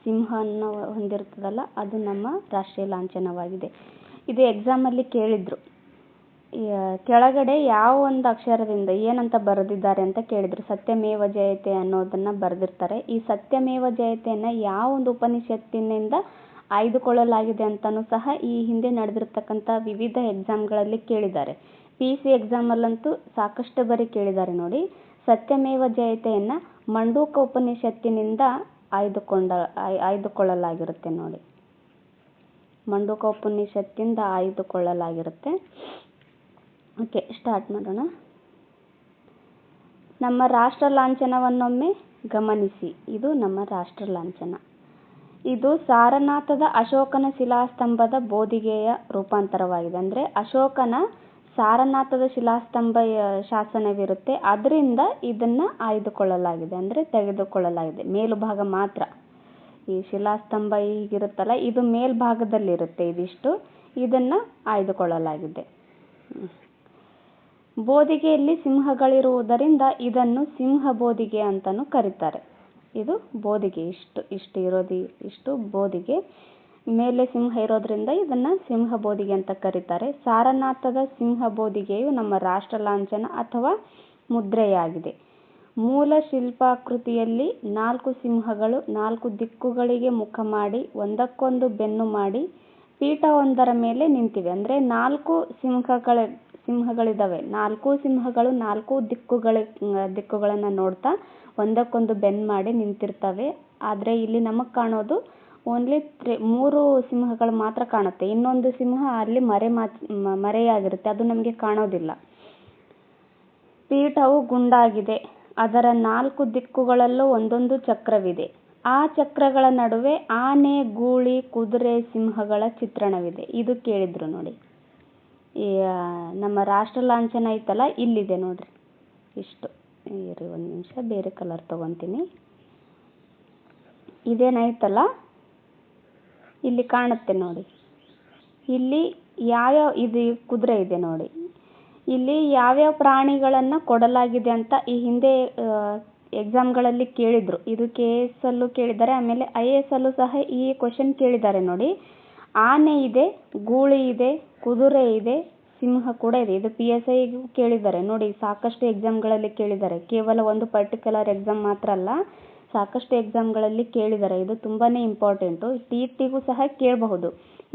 ಸಿಂಹವನ್ನು ಹೊಂದಿರ್ತದಲ್ಲ ಅದು ನಮ್ಮ ರಾಷ್ಟ್ರೀಯ ಲಾಂಛನವಾಗಿದೆ. ಇದು ಎಕ್ಸಾಮಲ್ಲಿ ಕೇಳಿದ್ರು. ಕೆಳಗಡೆ ಯಾವ ಒಂದು ಅಕ್ಷರದಿಂದ ಏನಂತ ಬರೆದಿದ್ದಾರೆ ಅಂತ ಕೇಳಿದ್ರು. ಸತ್ಯಮೇವ ಜಯತೆ ಅನ್ನೋದನ್ನು ಬರೆದಿರ್ತಾರೆ. ಈ ಸತ್ಯಮೇವ ಜಯತೆಯನ್ನು ಯಾವ ಒಂದು ಉಪನಿಷತ್ತಿನಿಂದ ಆಯ್ದುಕೊಳ್ಳಲಾಗಿದೆ ಅಂತಲೂ ಸಹ ಈ ಹಿಂದೆ ನಡೆದಿರ್ತಕ್ಕಂಥ ವಿವಿಧ ಎಕ್ಸಾಮ್ಗಳಲ್ಲಿ ಕೇಳಿದ್ದಾರೆ. PUC ಎಕ್ಸಾಮಲ್ಲಂತೂ ಸಾಕಷ್ಟು ಬಾರಿ ಕೇಳಿದ್ದಾರೆ ನೋಡಿ. ಸತ್ಯಮೇವ ಜಯತೆಯನ್ನು ಮಂಡೂಕ ಉಪನಿಷತ್ತಿನಿಂದ ಆಯ್ದುಕೊಳ್ಳಲಾಗಿರುತ್ತೆ ನೋಡಿ. ಮಂಡೂಕ ಉಪನಿಷತ್ತಿಂದ ಆಯ್ದುಕೊಳ್ಳಲಾಗಿರುತ್ತೆ. ಓಕೆ, ಸ್ಟಾರ್ಟ್ ಮಾಡೋಣ. ನಮ್ಮ ರಾಷ್ಟ್ರ ಲಾಂಛನವನ್ನೊಮ್ಮೆ ಗಮನಿಸಿ. ಇದು ನಮ್ಮ ರಾಷ್ಟ್ರ ಲಾಂಛನ. ಇದು ಸಾರನಾಥದ ಅಶೋಕನ ಶಿಲಾಸ್ತಂಭದ ಬೋಧಿಗೆಯ ರೂಪಾಂತರವಾಗಿದೆ. ಅಂದರೆ ಅಶೋಕನ ಸಾರನಾಥದ ಶಿಲಾಸ್ತಂಭ ಶಾಸನವಿರುತ್ತೆ, ಅದರಿಂದ ಇದನ್ನು ಆಯ್ದುಕೊಳ್ಳಲಾಗಿದೆ, ಅಂದರೆ ತೆಗೆದುಕೊಳ್ಳಲಾಗಿದೆ. ಮೇಲುಭಾಗ ಮಾತ್ರ. ಈ ಶಿಲಾಸ್ತಂಭ ಹೀಗಿರುತ್ತಲ್ಲ ಇದು ಮೇಲ್ಭಾಗದಲ್ಲಿರುತ್ತೆ. ಇದಿಷ್ಟು ಇದನ್ನು ಆಯ್ದುಕೊಳ್ಳಲಾಗಿದೆ. ಬೋದಿಗೆಯಲ್ಲಿ ಸಿಂಹಗಳಿರುವುದರಿಂದ ಇದನ್ನು ಸಿಂಹ ಬೋದಿಗೆ ಅಂತಲೂ ಕರೀತಾರೆ. ಇದು ಬೋದಿಗೆ, ಇಷ್ಟು ಬೋದಿಗೆ ಮೇಲೆ ಸಿಂಹ ಇರೋದ್ರಿಂದ ಇದನ್ನು ಸಿಂಹ ಬೋದಿಗೆ ಅಂತ ಕರೀತಾರೆ. ಸಾರನಾಥದ ಸಿಂಹ ಬೋದಿಗೆಯು ನಮ್ಮ ರಾಷ್ಟ್ರ ಲಾಂಛನ ಅಥವಾ ಮುದ್ರೆಯಾಗಿದೆ. ಮೂಲ ಶಿಲ್ಪಾಕೃತಿಯಲ್ಲಿ 4 ಸಿಂಹಗಳು 4 ದಿಕ್ಕುಗಳಿಗೆ ಮುಖ ಮಾಡಿ ಒಂದಕ್ಕೊಂದು ಬೆನ್ನು ಮಾಡಿ ಪೀಠವೊಂದರ ಮೇಲೆ ನಿಂತಿವೆ. ಅಂದರೆ 4 ಸಿಂಹಗಳಿದ್ದಾವೆ. 4 ಸಿಂಹಗಳು 4 ದಿಕ್ಕುಗಳನ್ನು ನೋಡ್ತಾ ಒಂದಕ್ಕೊಂದು ಬೆನ್ನು ಮಾಡಿ ನಿಂತಿರ್ತವೆ. ಆದರೆ ಇಲ್ಲಿ ನಮಗೆ ಕಾಣೋದು ಓನ್ಲಿ 3 ಸಿಂಹಗಳು ಮಾತ್ರ ಕಾಣುತ್ತೆ. ಇನ್ನೊಂದು ಸಿಂಹ ಅಲ್ಲಿ ಮರೆಯಾಗಿರುತ್ತೆ, ಅದು ನಮಗೆ ಕಾಣೋದಿಲ್ಲ. ಪೀಠವು ಗುಂಡಾಗಿದೆ. ಅದರ 4 ದಿಕ್ಕುಗಳಲ್ಲೂ ಒಂದೊಂದು ಚಕ್ರವಿದೆ. ಆ ಚಕ್ರಗಳ ನಡುವೆ ಆನೆ, ಗೂಳಿ, ಕುದುರೆ, ಸಿಂಹಗಳ ಚಿತ್ರಣವಿದೆ. ಇದು ಕೇಳಿದ್ರು ನೋಡಿ. ನಮ್ಮ ರಾಷ್ಟ್ರ ಲಾಂಛನ ಐತಲ್ಲ, ಇಲ್ಲಿದೆ ನೋಡ್ರಿ. ಇಷ್ಟು ಇರಿ, ಒಂದು ನಿಮಿಷ ಬೇರೆ ಕಲರ್ ತಗೊತೀನಿ. ಇದೇನೈತಲ್ಲ, ಇಲ್ಲಿ ಕಾಣುತ್ತೆ ನೋಡಿ. ಇಲ್ಲಿ ಇದು ಕುದುರೆ ಇದೆ ನೋಡಿ. ಇಲ್ಲಿ ಯಾವ್ಯಾವ ಪ್ರಾಣಿಗಳನ್ನು ಕೊಡಲಾಗಿದೆ ಅಂತ ಈ ಹಿಂದೆ ಎಕ್ಸಾಮ್ಗಳಲ್ಲಿ ಕೇಳಿದ್ರು. ಇದು KS ಅಲ್ಲೂ ಕೇಳಿದ್ದಾರೆ, ಆಮೇಲೆ IAS ಅಲ್ಲೂ ಸಹ ಈ ಕ್ವಶನ್ ಕೇಳಿದ್ದಾರೆ ನೋಡಿ. ಆನೆ ಇದೆ, ಗೂಳಿ ಇದೆ, ಕುದುರೆ ಇದೆ, ಸಿಂಹ ಕೂಡ ಇದೆ. ಇದು PSIಗೂ ಕೇಳಿದ್ದಾರೆ ನೋಡಿ. ಸಾಕಷ್ಟು ಎಕ್ಸಾಮ್ಗಳಲ್ಲಿ ಕೇಳಿದ್ದಾರೆ. ಕೇವಲ ಒಂದು ಪರ್ಟಿಕ್ಯುಲರ್ ಎಕ್ಸಾಮ್ ಮಾತ್ರ ಅಲ್ಲ, ಸಾಕಷ್ಟು ಎಕ್ಸಾಮ್ಗಳಲ್ಲಿ ಕೇಳಿದ್ದಾರೆ. ಇದು ತುಂಬಾ ಇಂಪಾರ್ಟೆಂಟು. TETಗೂ ಸಹ ಕೇಳಬಹುದು.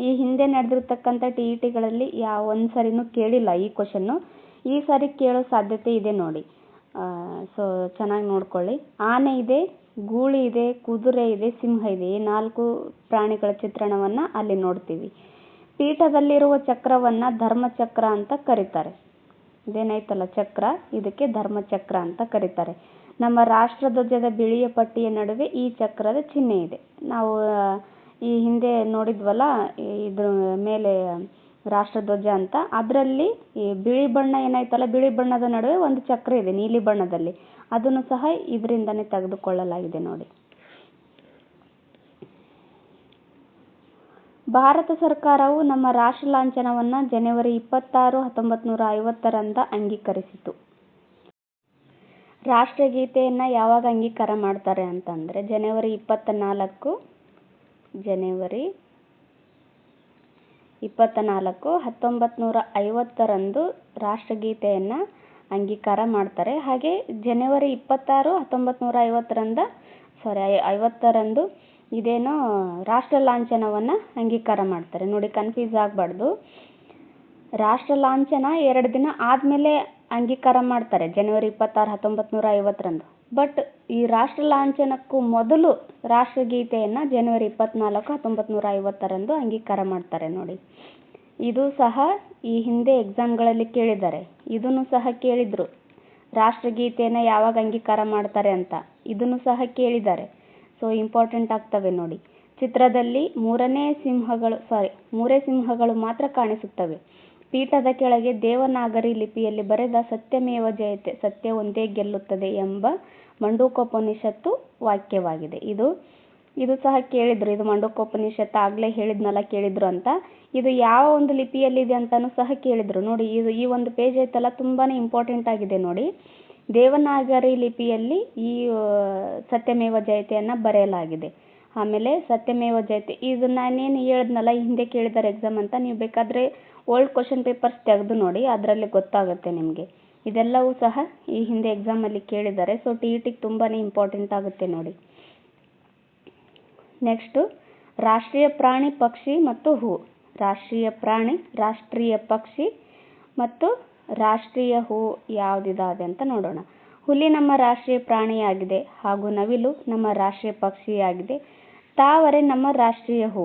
ಈ ಹಿಂದೆ ನಡೆದಿರ್ತಕ್ಕಂಥ TETಗಳಲ್ಲಿ ಒಂದು ಸರಿನೂ ಕೇಳಿಲ್ಲ ಈ ಕ್ವಶನ್ನು. ಈ ಸಾರಿ ಕೇಳೋ ಸಾಧ್ಯತೆ ಇದೆ ನೋಡಿ. ಸೊ ಚೆನ್ನಾಗಿ ನೋಡ್ಕೊಳ್ಳಿ. ಆನೆ ಇದೆ, ಗೂಳಿ ಇದೆ, ಕುದುರೆ ಇದೆ, ಸಿಂಹ ಇದೆ. ಈ 4 ಪ್ರಾಣಿಗಳ ಚಿತ್ರಣವನ್ನು ಅಲ್ಲಿ ನೋಡ್ತೀವಿ. ಪೀಠದಲ್ಲಿರುವ ಚಕ್ರವನ್ನು ಧರ್ಮಚಕ್ರ ಅಂತ ಕರೀತಾರೆ. ಇದೇನೈತಲ್ಲ ಚಕ್ರ, ಇದಕ್ಕೆ ಧರ್ಮಚಕ್ರ ಅಂತ ಕರೀತಾರೆ. ನಮ್ಮ ರಾಷ್ಟ್ರಧ್ವಜದ ಬಿಳಿಯ ಪಟ್ಟಿಯ ನಡುವೆ ಈ ಚಕ್ರದ ಚಿಹ್ನೆ ಇದೆ. ನಾವು ಈ ಹಿಂದೆ ನೋಡಿದ್ವಲ್ಲ, ಇದ್ರ ಮೇಲೆ ರಾಷ್ಟ್ರಧ್ವಜ ಅಂತ, ಅದರಲ್ಲಿ ಈ ಬಿಳಿ ಬಣ್ಣ ಏನಾಯ್ತಲ್ಲ, ಬಿಳಿ ಬಣ್ಣದ ನಡುವೆ ಒಂದು ಚಕ್ರ ಇದೆ ನೀಲಿ ಬಣ್ಣದಲ್ಲಿ. ಅದನ್ನು ಸಹ ಇದರಿಂದನೇ ತೆಗೆದುಕೊಳ್ಳಲಾಗಿದೆ ನೋಡಿ. ಭಾರತ ಸರ್ಕಾರವು ನಮ್ಮ ರಾಷ್ಟ್ರ ಲಾಂಛನವನ್ನು ಜನವರಿ 26, 1950 ಅಂಗೀಕರಿಸಿತು. ರಾಷ್ಟ್ರಗೀತೆಯನ್ನು ಯಾವಾಗ ಅಂಗೀಕಾರ ಮಾಡ್ತಾರೆ ಅಂತಂದರೆ ಜನವರಿ 24, 1950 ರಾಷ್ಟ್ರಗೀತೆಯನ್ನು ಅಂಗೀಕಾರ ಮಾಡ್ತಾರೆ. ಹಾಗೆ ಜನವರಿ 26, 1950 ಇದೇನೋ ರಾಷ್ಟ್ರ ಲಾಂಛನವನ್ನು ಅಂಗೀಕಾರ ಮಾಡ್ತಾರೆ ನೋಡಿ. ಕನ್ಫ್ಯೂಸ್ ಆಗಬಾರ್ದು. ರಾಷ್ಟ್ರ ಲಾಂಛನ 2 ದಿನ ಆದಮೇಲೆ ಅಂಗೀಕಾರ ಮಾಡ್ತಾರೆ, ಜನವರಿ 26, 1950. ಬಟ್ ಈ ರಾಷ್ಟ್ರ ಲಾಂಛನಕ್ಕೂ ಮೊದಲು ರಾಷ್ಟ್ರಗೀತೆಯನ್ನು ಜನವರಿ 24, 1950 ಅಂಗೀಕಾರ ಮಾಡ್ತಾರೆ ನೋಡಿ. ಇದು ಸಹ ಈ ಹಿಂದೆ ಎಕ್ಸಾಮ್ಗಳಲ್ಲಿ ಕೇಳಿದ್ದಾರೆ. ಇದನ್ನು ಸಹ ಕೇಳಿದ್ರು, ರಾಷ್ಟ್ರಗೀತೆಯನ್ನು ಯಾವಾಗ ಅಂಗೀಕಾರ ಮಾಡ್ತಾರೆ ಅಂತ. ಇದನ್ನು ಸಹ ಕೇಳಿದ್ದಾರೆ. ಸೊ ಇಂಪಾರ್ಟೆಂಟ್ ಆಗ್ತವೆ ನೋಡಿ. ಚಿತ್ರದಲ್ಲಿ 3 ಸಿಂಹಗಳು ಮಾತ್ರ ಕಾಣಿಸುತ್ತವೆ. ಪೀಠದ ಕೆಳಗೆ ದೇವನಾಗರಿ ಲಿಪಿಯಲ್ಲಿ ಬರೆದ ಸತ್ಯಮೇವ ಜಯತೆ, ಸತ್ಯ ಒಂದೇ ಗೆಲ್ಲುತ್ತದೆ ಎಂಬ ಮಂಡೂಕೋಪನಿಷತ್ತು ವಾಕ್ಯವಾಗಿದೆ. ಇದು ಸಹ ಕೇಳಿದ್ರು. ಇದು ಮಂಡೂಕೋಪನಿಷತ್ತು ಆಗಲೇ ಹೇಳಿದ್ನಲ್ಲ, ಕೇಳಿದ್ರು ಅಂತ. ಇದು ಯಾವ ಒಂದು ಲಿಪಿಯಲ್ಲಿದೆ ಅಂತಲೂ ಸಹ ಕೇಳಿದ್ರು ನೋಡಿ. ಈ ಒಂದು ಪೇಜ್ ಐತಲ್ಲ, ತುಂಬಾ ಇಂಪಾರ್ಟೆಂಟ್ ಆಗಿದೆ ನೋಡಿ. ದೇವನಾಗರಿ ಲಿಪಿಯಲ್ಲಿ ಈ ಸತ್ಯಮೇವ ಜಯತೆಯನ್ನು ಬರೆಯಲಾಗಿದೆ. ಆಮೇಲೆ ಸತ್ಯಮೇವ ಜಯತೆ, ಇದು ನಾನೇನು ಹೇಳಿದ್ನಲ್ಲ ಹಿಂದೆ ಕೇಳಿದ್ದಾರೆ ಎಕ್ಸಾಮ್ ಅಂತ, ನೀವು ಬೇಕಾದರೆ ಓಲ್ಡ್ ಕ್ವಶನ್ ಪೇಪರ್ಸ್ ತೆಗೆದು ನೋಡಿ, ಅದರಲ್ಲಿ ಗೊತ್ತಾಗುತ್ತೆ ನಿಮಗೆ. ಇದೆಲ್ಲವೂ ಸಹ ಈ ಹಿಂದೆ ಎಕ್ಸಾಮಲ್ಲಿ ಕೇಳಿದ್ದಾರೆ. ಸೊ TETಗೆ ತುಂಬಾ ಇಂಪಾರ್ಟೆಂಟ್ ಆಗುತ್ತೆ ನೋಡಿ. ನೆಕ್ಸ್ಟು ರಾಷ್ಟ್ರೀಯ ಪ್ರಾಣಿ, ಪಕ್ಷಿ ಮತ್ತು ಹೂ. ರಾಷ್ಟ್ರೀಯ ಪ್ರಾಣಿ, ರಾಷ್ಟ್ರೀಯ ಪಕ್ಷಿ ಮತ್ತು ರಾಷ್ಟ್ರೀಯ ಹೂ ಯಾವುದಿದಾವೆ ಅಂತ ನೋಡೋಣ. ಹುಲಿ ನಮ್ಮ ರಾಷ್ಟ್ರೀಯ ಪ್ರಾಣಿಯಾಗಿದೆ ಹಾಗೂ ನವಿಲು ನಮ್ಮ ರಾಷ್ಟ್ರೀಯ ಪಕ್ಷಿಯಾಗಿದೆ. ತಾವರೆ ನಮ್ಮ ರಾಷ್ಟ್ರೀಯ ಹೂ,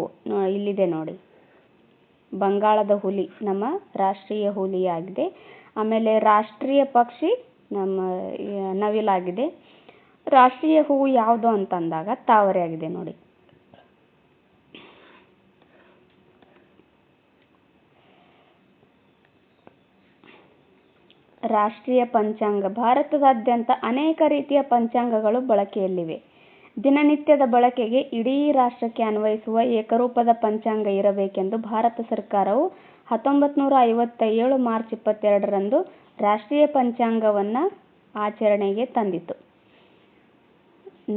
ಇಲ್ಲಿದೆ ನೋಡಿ. ಬಂಗಾಳದ ಹುಲಿ ನಮ್ಮ ರಾಷ್ಟ್ರೀಯ ಹುಲಿಯಾಗಿದೆ. ಆಮೇಲೆ ರಾಷ್ಟ್ರೀಯ ಪಕ್ಷಿ ನಮ್ಮ ನವಿಲಾಗಿದೆ. ರಾಷ್ಟ್ರೀಯ ಹೂ ಯಾವುದು ಅಂತಂದಾಗ ತಾವರೆ ಆಗಿದೆ ನೋಡಿ. ರಾಷ್ಟ್ರೀಯ ಪಂಚಾಂಗ. ಭಾರತದಾದ್ಯಂತ ಅನೇಕ ರೀತಿಯ ಪಂಚಾಂಗಗಳು ಬಳಕೆಯಲ್ಲಿವೆ. ದಿನನಿತ್ಯದ ಬಳಕೆಗೆ ಇಡೀ ರಾಷ್ಟ್ರಕ್ಕೆ ಅನ್ವಯಿಸುವ ಏಕರೂಪದ ಪಂಚಾಂಗ ಇರಬೇಕೆಂದು ಭಾರತ ಸರ್ಕಾರವು 1957 ಮಾರ್ಚ್ 22ರಂದು ರಾಷ್ಟ್ರೀಯ ಪಂಚಾಂಗವನ್ನು ಆಚರಣೆಗೆ ತಂದಿತು.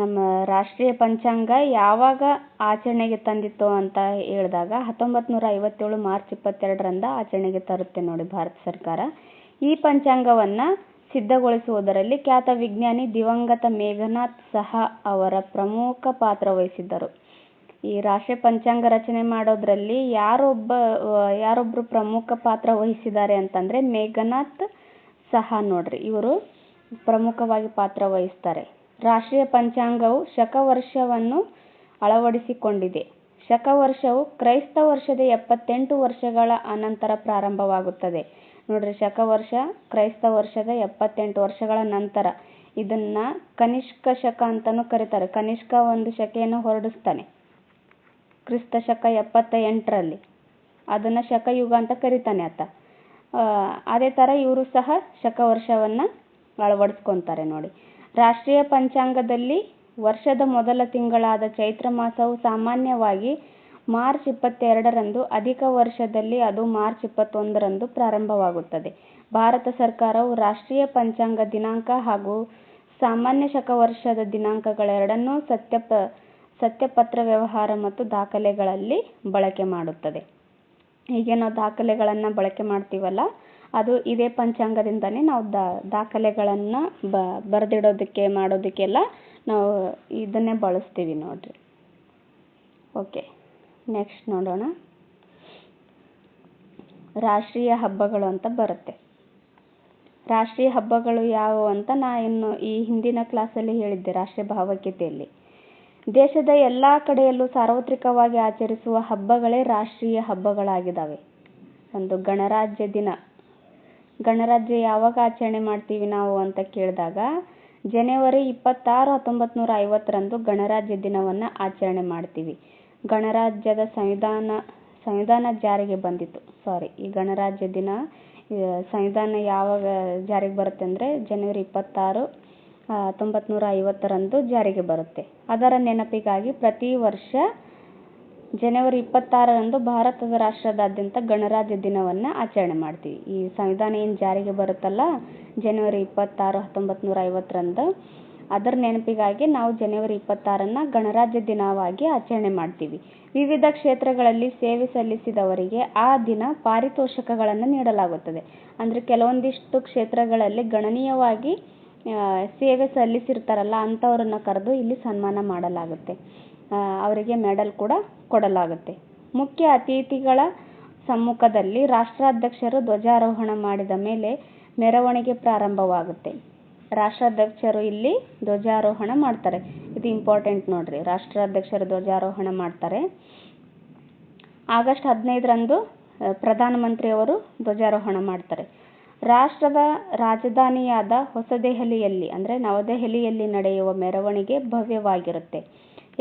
ನಮ್ಮ ರಾಷ್ಟ್ರೀಯ ಪಂಚಾಂಗ ಯಾವಾಗ ಆಚರಣೆಗೆ ತಂದಿತ್ತು ಅಂತ ಹೇಳಿದಾಗ 1957 ಮಾರ್ಚ್ 22ರಂದು ಆಚರಣೆಗೆ ತರುತ್ತೆ ನೋಡಿ ಭಾರತ ಸರ್ಕಾರ. ಈ ಪಂಚಾಂಗವನ್ನು ಸಿದ್ಧಗೊಳಿಸುವುದರಲ್ಲಿ ಖ್ಯಾತ ವಿಜ್ಞಾನಿ ದಿವಂಗತ ಮೇಘನಾಥ್ ಸಹಾ ಅವರ ಪ್ರಮುಖ ಪಾತ್ರ ವಹಿಸಿದ್ದರು. ಈ ರಾಷ್ಟ್ರೀಯ ಪಂಚಾಂಗ ರಚನೆ ಮಾಡೋದ್ರಲ್ಲಿ ಯಾರೊಬ್ಬರು ಪ್ರಮುಖ ಪಾತ್ರ ವಹಿಸಿದ್ದಾರೆ ಅಂತಂದರೆ ಮೇಘನಾಥ್ ಸಹಾ ನೋಡ್ರಿ, ಇವರು ಪ್ರಮುಖವಾಗಿ ಪಾತ್ರ ವಹಿಸ್ತಾರೆ. ರಾಷ್ಟ್ರೀಯ ಪಂಚಾಂಗವು ಶಕವರ್ಷವನ್ನು ಅಳವಡಿಸಿಕೊಂಡಿದೆ. ಶಕವರ್ಷವು ಕ್ರೈಸ್ತ ವರ್ಷದ 78 ವರ್ಷಗಳ ಅನಂತರ ಪ್ರಾರಂಭವಾಗುತ್ತದೆ. ನೋಡ್ರಿ, ಶಕವರ್ಷ ಕ್ರೈಸ್ತ ವರ್ಷದ 78 ವರ್ಷಗಳ ನಂತರ. ಇದನ್ನ ಕನಿಷ್ಕ ಶಕ ಅಂತಾನೂ ಕರೀತಾರೆ. ಕನಿಷ್ಕ ಒಂದು ಶಕೆಯನ್ನು ಹೊರಡಿಸ್ತಾನೆ ಕ್ರಿಸ್ತ ಶಕ 78ರಲ್ಲಿ. ಅದನ್ನ ಶಕಯುಗ ಅಂತ ಕರೀತಾನೆ ಆತ. ಅದೇ ಥರ ಇವರು ಸಹ ಶಕವರ್ಷವನ್ನು ಅಳವಡಿಸ್ಕೊತಾರೆ ನೋಡಿ. ರಾಷ್ಟ್ರೀಯ ಪಂಚಾಂಗದಲ್ಲಿ ವರ್ಷದ ಮೊದಲ ತಿಂಗಳಾದ ಚೈತ್ರ ಮಾಸವು ಸಾಮಾನ್ಯವಾಗಿ ಮಾರ್ಚ್ 22ರಂದು, ಅಧಿಕ ವರ್ಷದಲ್ಲಿ ಅದು ಮಾರ್ಚ್ 21ರಂದು ಪ್ರಾರಂಭವಾಗುತ್ತದೆ. ಭಾರತ ಸರ್ಕಾರವು ರಾಷ್ಟ್ರೀಯ ಪಂಚಾಂಗ ದಿನಾಂಕ ಹಾಗೂ ಸಾಮಾನ್ಯ ಶಕವರ್ಷದ ದಿನಾಂಕಗಳೆರಡನ್ನೂ ಸತ್ಯಪತ್ರ ವ್ಯವಹಾರ ಮತ್ತು ದಾಖಲೆಗಳಲ್ಲಿ ಬಳಕೆ ಮಾಡುತ್ತದೆ. ಹೀಗೆ ನಾವು ದಾಖಲೆಗಳನ್ನು ಬಳಕೆ ಮಾಡ್ತೀವಲ್ಲ, ಅದು ಇದೇ ಪಂಚಾಂಗದಿಂದನೇ ನಾವು ದಾಖಲೆಗಳನ್ನು ಬರೆದಿಡೋದಕ್ಕೆ ಮಾಡೋದಕ್ಕೆಲ್ಲ ನಾವು ಇದನ್ನೇ ಬಳಸ್ತೀವಿ ನೋಡ್ರಿ. ಓಕೆ, ನೆಕ್ಸ್ಟ್ ನೋಡೋಣ. ರಾಷ್ಟ್ರೀಯ ಹಬ್ಬಗಳು ಅಂತ ಬರುತ್ತೆ. ರಾಷ್ಟ್ರೀಯ ಹಬ್ಬಗಳು ಯಾವುವು ಅಂತ ಇನ್ನು ಈ ಹಿಂದಿನ ಕ್ಲಾಸಲ್ಲಿ ಹೇಳಿದ್ದೆ, ರಾಷ್ಟ್ರೀಯ ಭಾವೈಕ್ಯತೆಯಲ್ಲಿ. ದೇಶದ ಎಲ್ಲ ಕಡೆಯಲ್ಲೂ ಸಾರ್ವತ್ರಿಕವಾಗಿ ಆಚರಿಸುವ ಹಬ್ಬಗಳೇ ರಾಷ್ಟ್ರೀಯ ಹಬ್ಬಗಳಾಗಿದ್ದಾವೆ. ಒಂದು ಗಣರಾಜ್ಯ ದಿನ. ಗಣರಾಜ್ಯ ಯಾವಾಗ ಆಚರಣೆ ಮಾಡ್ತೀವಿ ನಾವು ಅಂತ ಕೇಳಿದಾಗ ಜನವರಿ 26, 1950ರಂದು ಗಣರಾಜ್ಯ ದಿನವನ್ನು ಆಚರಣೆ ಮಾಡ್ತೀವಿ. ಗಣರಾಜ್ಯದ ಸಂವಿಧಾನ ಜಾರಿಗೆ ಬಂದಿತ್ತು. ಈ ಗಣರಾಜ್ಯ ದಿನ ಸಂವಿಧಾನ ಯಾವಾಗ ಜಾರಿಗೆ ಬರುತ್ತೆ ಅಂದರೆ ಜನವರಿ 26, 1950ರಂದು ಜಾರಿಗೆ ಬರುತ್ತೆ. ಅದರ ನೆನಪಿಗಾಗಿ ಪ್ರತಿ ವರ್ಷ ಜನವರಿ 26ರಂದು ಭಾರತದ ರಾಷ್ಟ್ರದಾದ್ಯಂತ ಗಣರಾಜ್ಯ ದಿನವನ್ನು ಆಚರಣೆ ಮಾಡ್ತೀವಿ. ಈ ಸಂವಿಧಾನ ಏನು ಜಾರಿಗೆ ಬರುತ್ತಲ್ಲ ಜನವರಿ 26, 1950ರಂದು, ಅದರ ನೆನಪಿಗಾಗಿ ನಾವು ಜನವರಿ 26ನ್ನು ಗಣರಾಜ್ಯ ದಿನವಾಗಿ ಆಚರಣೆ ಮಾಡ್ತೀವಿ. ವಿವಿಧ ಕ್ಷೇತ್ರಗಳಲ್ಲಿ ಸೇವೆ ಸಲ್ಲಿಸಿದವರಿಗೆ ಆ ದಿನ ಪಾರಿತೋಷಕಗಳನ್ನು ನೀಡಲಾಗುತ್ತದೆ. ಅಂದರೆ ಕೆಲವೊಂದಿಷ್ಟು ಕ್ಷೇತ್ರಗಳಲ್ಲಿ ಗಣನೀಯವಾಗಿ ಸೇವೆ ಸಲ್ಲಿಸಿರ್ತಾರಲ್ಲ ಅಂಥವ್ರನ್ನ ಕರೆದು ಇಲ್ಲಿ ಸನ್ಮಾನ ಮಾಡಲಾಗುತ್ತೆ. ಅವರಿಗೆ ಮೆಡಲ್ ಕೂಡ ಕೊಡಲಾಗುತ್ತೆ. ಮುಖ್ಯ ಅತಿಥಿಗಳ ಸಮ್ಮುಖದಲ್ಲಿ ರಾಷ್ಟ್ರಾಧ್ಯಕ್ಷರು ಧ್ವಜಾರೋಹಣ ಮಾಡಿದ ಮೇಲೆ ಮೆರವಣಿಗೆ ಪ್ರಾರಂಭವಾಗುತ್ತೆ. ರಾಷ್ಟ್ರಾಧ್ಯಕ್ಷರು ಇಲ್ಲಿ ಧ್ವಜಾರೋಹಣ ಮಾಡ್ತಾರೆ. ಇದು ಇಂಪಾರ್ಟೆಂಟ್ ನೋಡ್ರಿ. ರಾಷ್ಟ್ರಾಧ್ಯಕ್ಷರು ಧ್ವಜಾರೋಹಣ ಮಾಡ್ತಾರೆ. ಆಗಸ್ಟ್ 15ರಂದು ಪ್ರಧಾನಮಂತ್ರಿಯವರು ಧ್ವಜಾರೋಹಣ ಮಾಡ್ತಾರೆ. ರಾಷ್ಟ್ರದ ರಾಜಧಾನಿಯಾದ ಹೊಸದೆಹಲಿಯಲ್ಲಿ ಅಂದರೆ ನವದೆಹಲಿಯಲ್ಲಿ ನಡೆಯುವ ಮೆರವಣಿಗೆ ಭವ್ಯವಾಗಿರುತ್ತೆ.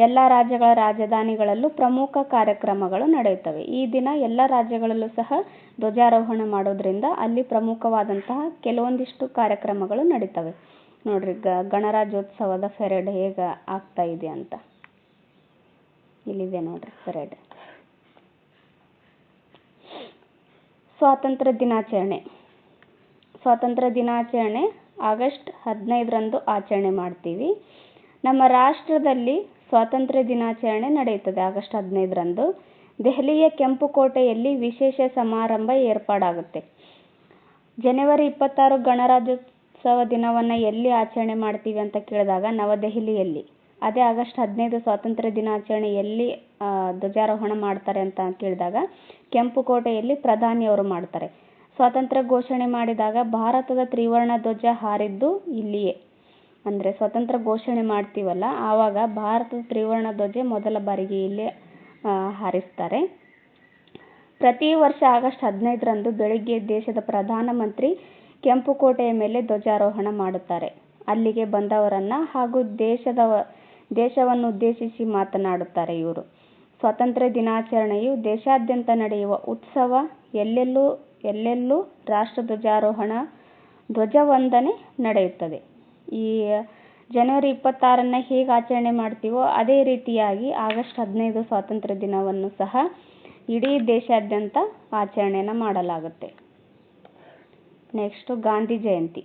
ಎಲ್ಲ ರಾಜ್ಯಗಳ ರಾಜಧಾನಿಗಳಲ್ಲೂ ಪ್ರಮುಖ ಕಾರ್ಯಕ್ರಮಗಳು ನಡೆಯುತ್ತವೆ. ಈ ದಿನ ಎಲ್ಲ ರಾಜ್ಯಗಳಲ್ಲೂ ಸಹ ಧ್ವಜಾರೋಹಣ ಮಾಡೋದ್ರಿಂದ ಅಲ್ಲಿ ಪ್ರಮುಖವಾದಂತಹ ಕೆಲವೊಂದಿಷ್ಟು ಕಾರ್ಯಕ್ರಮಗಳು ನಡೀತವೆ ನೋಡ್ರಿ. ಗಣರಾಜ್ಯೋತ್ಸವದ ಪೆರೇಡ್ ಹೇಗೆ ಆಗ್ತಾ ಇದೆ ಅಂತ ಇಲ್ಲಿದೆ ನೋಡ್ರಿ ಪೆರೇಡ್. ಸ್ವಾತಂತ್ರ್ಯ ದಿನಾಚರಣೆ. ಸ್ವಾತಂತ್ರ್ಯ ದಿನಾಚರಣೆ ಆಗಸ್ಟ್ 15ರಂದು ಆಚರಣೆ ಮಾಡ್ತೀವಿ. ನಮ್ಮ ರಾಷ್ಟ್ರದಲ್ಲಿ ಸ್ವಾತಂತ್ರ್ಯ ದಿನಾಚರಣೆ ನಡೆಯುತ್ತದೆ ಆಗಸ್ಟ್ 15ರಂದು. ದೆಹಲಿಯ ಕೆಂಪುಕೋಟೆಯಲ್ಲಿ ವಿಶೇಷ ಸಮಾರಂಭ ಏರ್ಪಾಡಾಗುತ್ತೆ. ಜನವರಿ 26 ಗಣರಾಜ್ಯೋತ್ಸವ ದಿನವನ್ನು ಎಲ್ಲಿ ಆಚರಣೆ ಮಾಡ್ತೀವಿ ಅಂತ ಕೇಳಿದಾಗ ನವದೆಹಲಿಯಲ್ಲಿ. ಅದೇ ಆಗಸ್ಟ್ 15 ಸ್ವಾತಂತ್ರ್ಯ ದಿನಾಚರಣೆ ಎಲ್ಲಿ ಧ್ವಜಾರೋಹಣ ಮಾಡ್ತಾರೆ ಅಂತ ಕೇಳಿದಾಗ ಕೆಂಪುಕೋಟೆಯಲ್ಲಿ ಪ್ರಧಾನಿಯವರು ಮಾಡ್ತಾರೆ. ಸ್ವಾತಂತ್ರ್ಯ ಘೋಷಣೆ ಮಾಡಿದಾಗ ಭಾರತದ ತ್ರಿವರ್ಣ ಧ್ವಜ ಹಾರಿದ್ದು ಇಲ್ಲಿಯೇ. ಅಂದರೆ ಸ್ವಾತಂತ್ರ್ಯ ಘೋಷಣೆ ಮಾಡ್ತೀವಲ್ಲ ಆವಾಗ ಭಾರತದ ತ್ರಿವರ್ಣ ಧ್ವಜ ಮೊದಲ ಬಾರಿಗೆ ಇಲ್ಲೇ ಹಾರಿಸ್ತಾರೆ. ಪ್ರತಿ ವರ್ಷ ಆಗಸ್ಟ್ 15ರಂದು ಬೆಳಿಗ್ಗೆ ದೇಶದ ಪ್ರಧಾನಮಂತ್ರಿ ಕೆಂಪುಕೋಟೆಯ ಮೇಲೆ ಧ್ವಜಾರೋಹಣ ಮಾಡುತ್ತಾರೆ. ಅಲ್ಲಿಗೆ ಬಂದವರನ್ನ ಹಾಗೂ ದೇಶವನ್ನು ಉದ್ದೇಶಿಸಿ ಮಾತನಾಡುತ್ತಾರೆ ಇವರು. ಸ್ವಾತಂತ್ರ್ಯ ದಿನಾಚರಣೆಯು ದೇಶಾದ್ಯಂತ ನಡೆಯುವ ಉತ್ಸವ. ಎಲ್ಲೆಲ್ಲೂ ರಾಷ್ಟ್ರ ಧ್ವಜಾರೋಹಣ, ಧ್ವಜವಂದನೆ ನಡೆಯುತ್ತದೆ. ಈ ಜನವರಿ 26 ಹೇಗೆ ಆಚರಣೆ ಮಾಡ್ತೀವೋ ಅದೇ ರೀತಿಯಾಗಿ ಆಗಸ್ಟ್ 15 ಸ್ವಾತಂತ್ರ್ಯ ದಿನವನ್ನು ಸಹ ಇಡೀ ದೇಶಾದ್ಯಂತ ಆಚರಣೆಯನ್ನು ಮಾಡಲಾಗುತ್ತೆ. ನೆಕ್ಸ್ಟು ಗಾಂಧಿ ಜಯಂತಿ.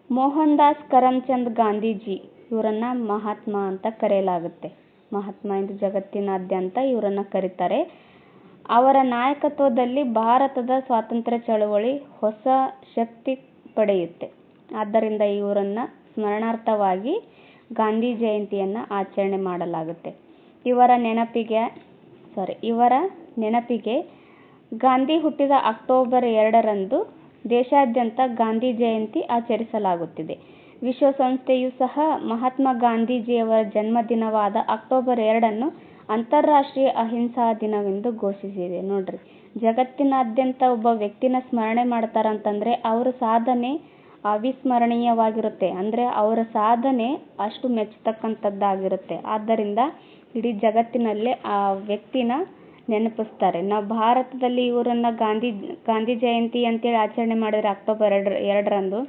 ಮೋಹನ್ ದಾಸ್ ಕರಮ್ಚಂದ್ ಗಾಂಧೀಜಿ ಇವರನ್ನ ಮಹಾತ್ಮ ಅಂತ ಕರೆಯಲಾಗುತ್ತೆ. ಮಹಾತ್ಮ ಎಂದು ಜಗತ್ತಿನಾದ್ಯಂತ ಇವರನ್ನ ಕರೀತಾರೆ. ಅವರ ನಾಯಕತ್ವದಲ್ಲಿ ಭಾರತದ ಸ್ವಾತಂತ್ರ್ಯ ಚಳವಳಿ ಹೊಸ ಶಕ್ತಿ ಪಡೆಯುತ್ತೆ. ಆದ್ದರಿಂದ ಇವರನ್ನ ಸ್ಮರಣಾರ್ಥವಾಗಿ ಗಾಂಧಿ ಜಯಂತಿಯನ್ನು ಆಚರಣೆ ಮಾಡಲಾಗುತ್ತೆ. ಇವರ ನೆನಪಿಗೆ ಗಾಂಧಿ ಹುಟ್ಟಿದ ಅಕ್ಟೋಬರ್ 2ರಂದು ದೇಶಾದ್ಯಂತ ಗಾಂಧಿ ಜಯಂತಿ ಆಚರಿಸಲಾಗುತ್ತಿದೆ. ವಿಶ್ವಸಂಸ್ಥೆಯು ಸಹ ಮಹಾತ್ಮ ಗಾಂಧೀಜಿಯವರ ಜನ್ಮದಿನವಾದ ಅಕ್ಟೋಬರ್ 2ನ್ನು ಅಂತಾರಾಷ್ಟ್ರೀಯ ಅಹಿಂಸಾ ದಿನವೆಂದು ಘೋಷಿಸಿದೆ. ನೋಡ್ರಿ, ಜಗತ್ತಿನಾದ್ಯಂತ ಒಬ್ಬ ವ್ಯಕ್ತಿನ ಸ್ಮರಣೆ ಮಾಡ್ತಾರಂತಂದ್ರೆ ಅವರ ಸಾಧನೆ ಅವಿಸ್ಮರಣೀಯವಾಗಿರುತ್ತೆ. ಅಂದರೆ ಅವರ ಸಾಧನೆ ಅಷ್ಟು ಮೆಚ್ಚತಕ್ಕಂಥದ್ದಾಗಿರುತ್ತೆ. ಆದ್ದರಿಂದ ಇಡೀ ಜಗತ್ತಿನಲ್ಲೇ ಆ ವ್ಯಕ್ತಿನ ನೆನಪಿಸ್ತಾರೆ. ನಾವು ಭಾರತದಲ್ಲಿ ಇವರನ್ನ ಗಾಂಧಿ ಜಯಂತಿ ಅಂತೇಳಿ ಆಚರಣೆ ಮಾಡಿದ್ರೆ ಅಕ್ಟೋಬರ್ 2ರಂದು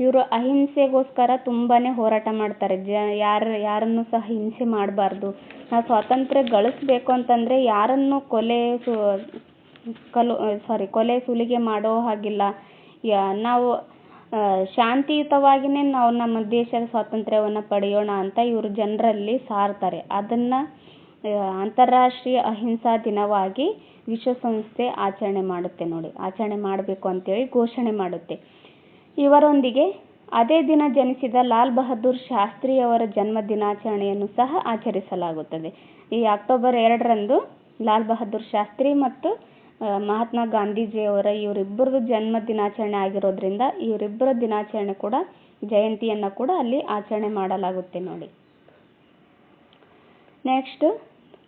ಇವರು ಅಹಿಂಸೆಗೋಸ್ಕರ ತುಂಬಾನೇ ಹೋರಾಟ ಮಾಡ್ತಾರೆ. ಯಾರನ್ನು ಸಹ ಹಿಂಸೆ ಮಾಡಬಾರ್ದು. ನಾವು ಸ್ವಾತಂತ್ರ್ಯ ಗಳಿಸ್ಬೇಕು ಅಂತಂದ್ರೆ ಯಾರನ್ನು ಕೊಲೆ ಸುಲಿಗೆ ಮಾಡೋ ಹಾಗಿಲ್ಲ. ನಾವು ಶಾಂತಿಯುತವಾಗಿಯೇ ನಾವು ನಮ್ಮ ದೇಶದ ಸ್ವಾತಂತ್ರ್ಯವನ್ನು ಪಡೆಯೋಣ ಅಂತ ಇವರು ಜನರಲ್ಲಿ ಸಾರ್ತಾರೆ. ಅದನ್ನ ಅಂತಾರಾಷ್ಟ್ರೀಯ ಅಹಿಂಸಾ ದಿನವಾಗಿ ವಿಶ್ವಸಂಸ್ಥೆ ಆಚರಣೆ ಮಾಡುತ್ತೆ. ನೋಡಿ, ಆಚರಣೆ ಮಾಡಬೇಕು ಅಂತೇಳಿ ಘೋಷಣೆ ಮಾಡುತ್ತೆ. ಇವರೊಂದಿಗೆ ಅದೇ ದಿನ ಜನಿಸಿದ ಲಾಲ್ ಬಹದ್ದೂರ್ ಶಾಸ್ತ್ರಿಯವರ ಜನ್ಮ ದಿನಾಚರಣೆಯನ್ನು ಸಹ ಆಚರಿಸಲಾಗುತ್ತದೆ. ಈ ಅಕ್ಟೋಬರ್ 2ರಂದು ಲಾಲ್ ಬಹದ್ದೂರ್ ಶಾಸ್ತ್ರಿ ಮತ್ತು ಮಹಾತ್ಮ ಗಾಂಧೀಜಿಯವರ ಇವರಿಬ್ಬರದು ಜನ್ಮ ದಿನಾಚರಣೆ ಆಗಿರೋದ್ರಿಂದ ಇವರಿಬ್ಬರ ದಿನಾಚರಣೆ ಕೂಡ ಜಯಂತಿಯನ್ನು ಕೂಡ ಅಲ್ಲಿ ಆಚರಣೆ ಮಾಡಲಾಗುತ್ತೆ. ನೋಡಿ, ನೆಕ್ಸ್ಟ್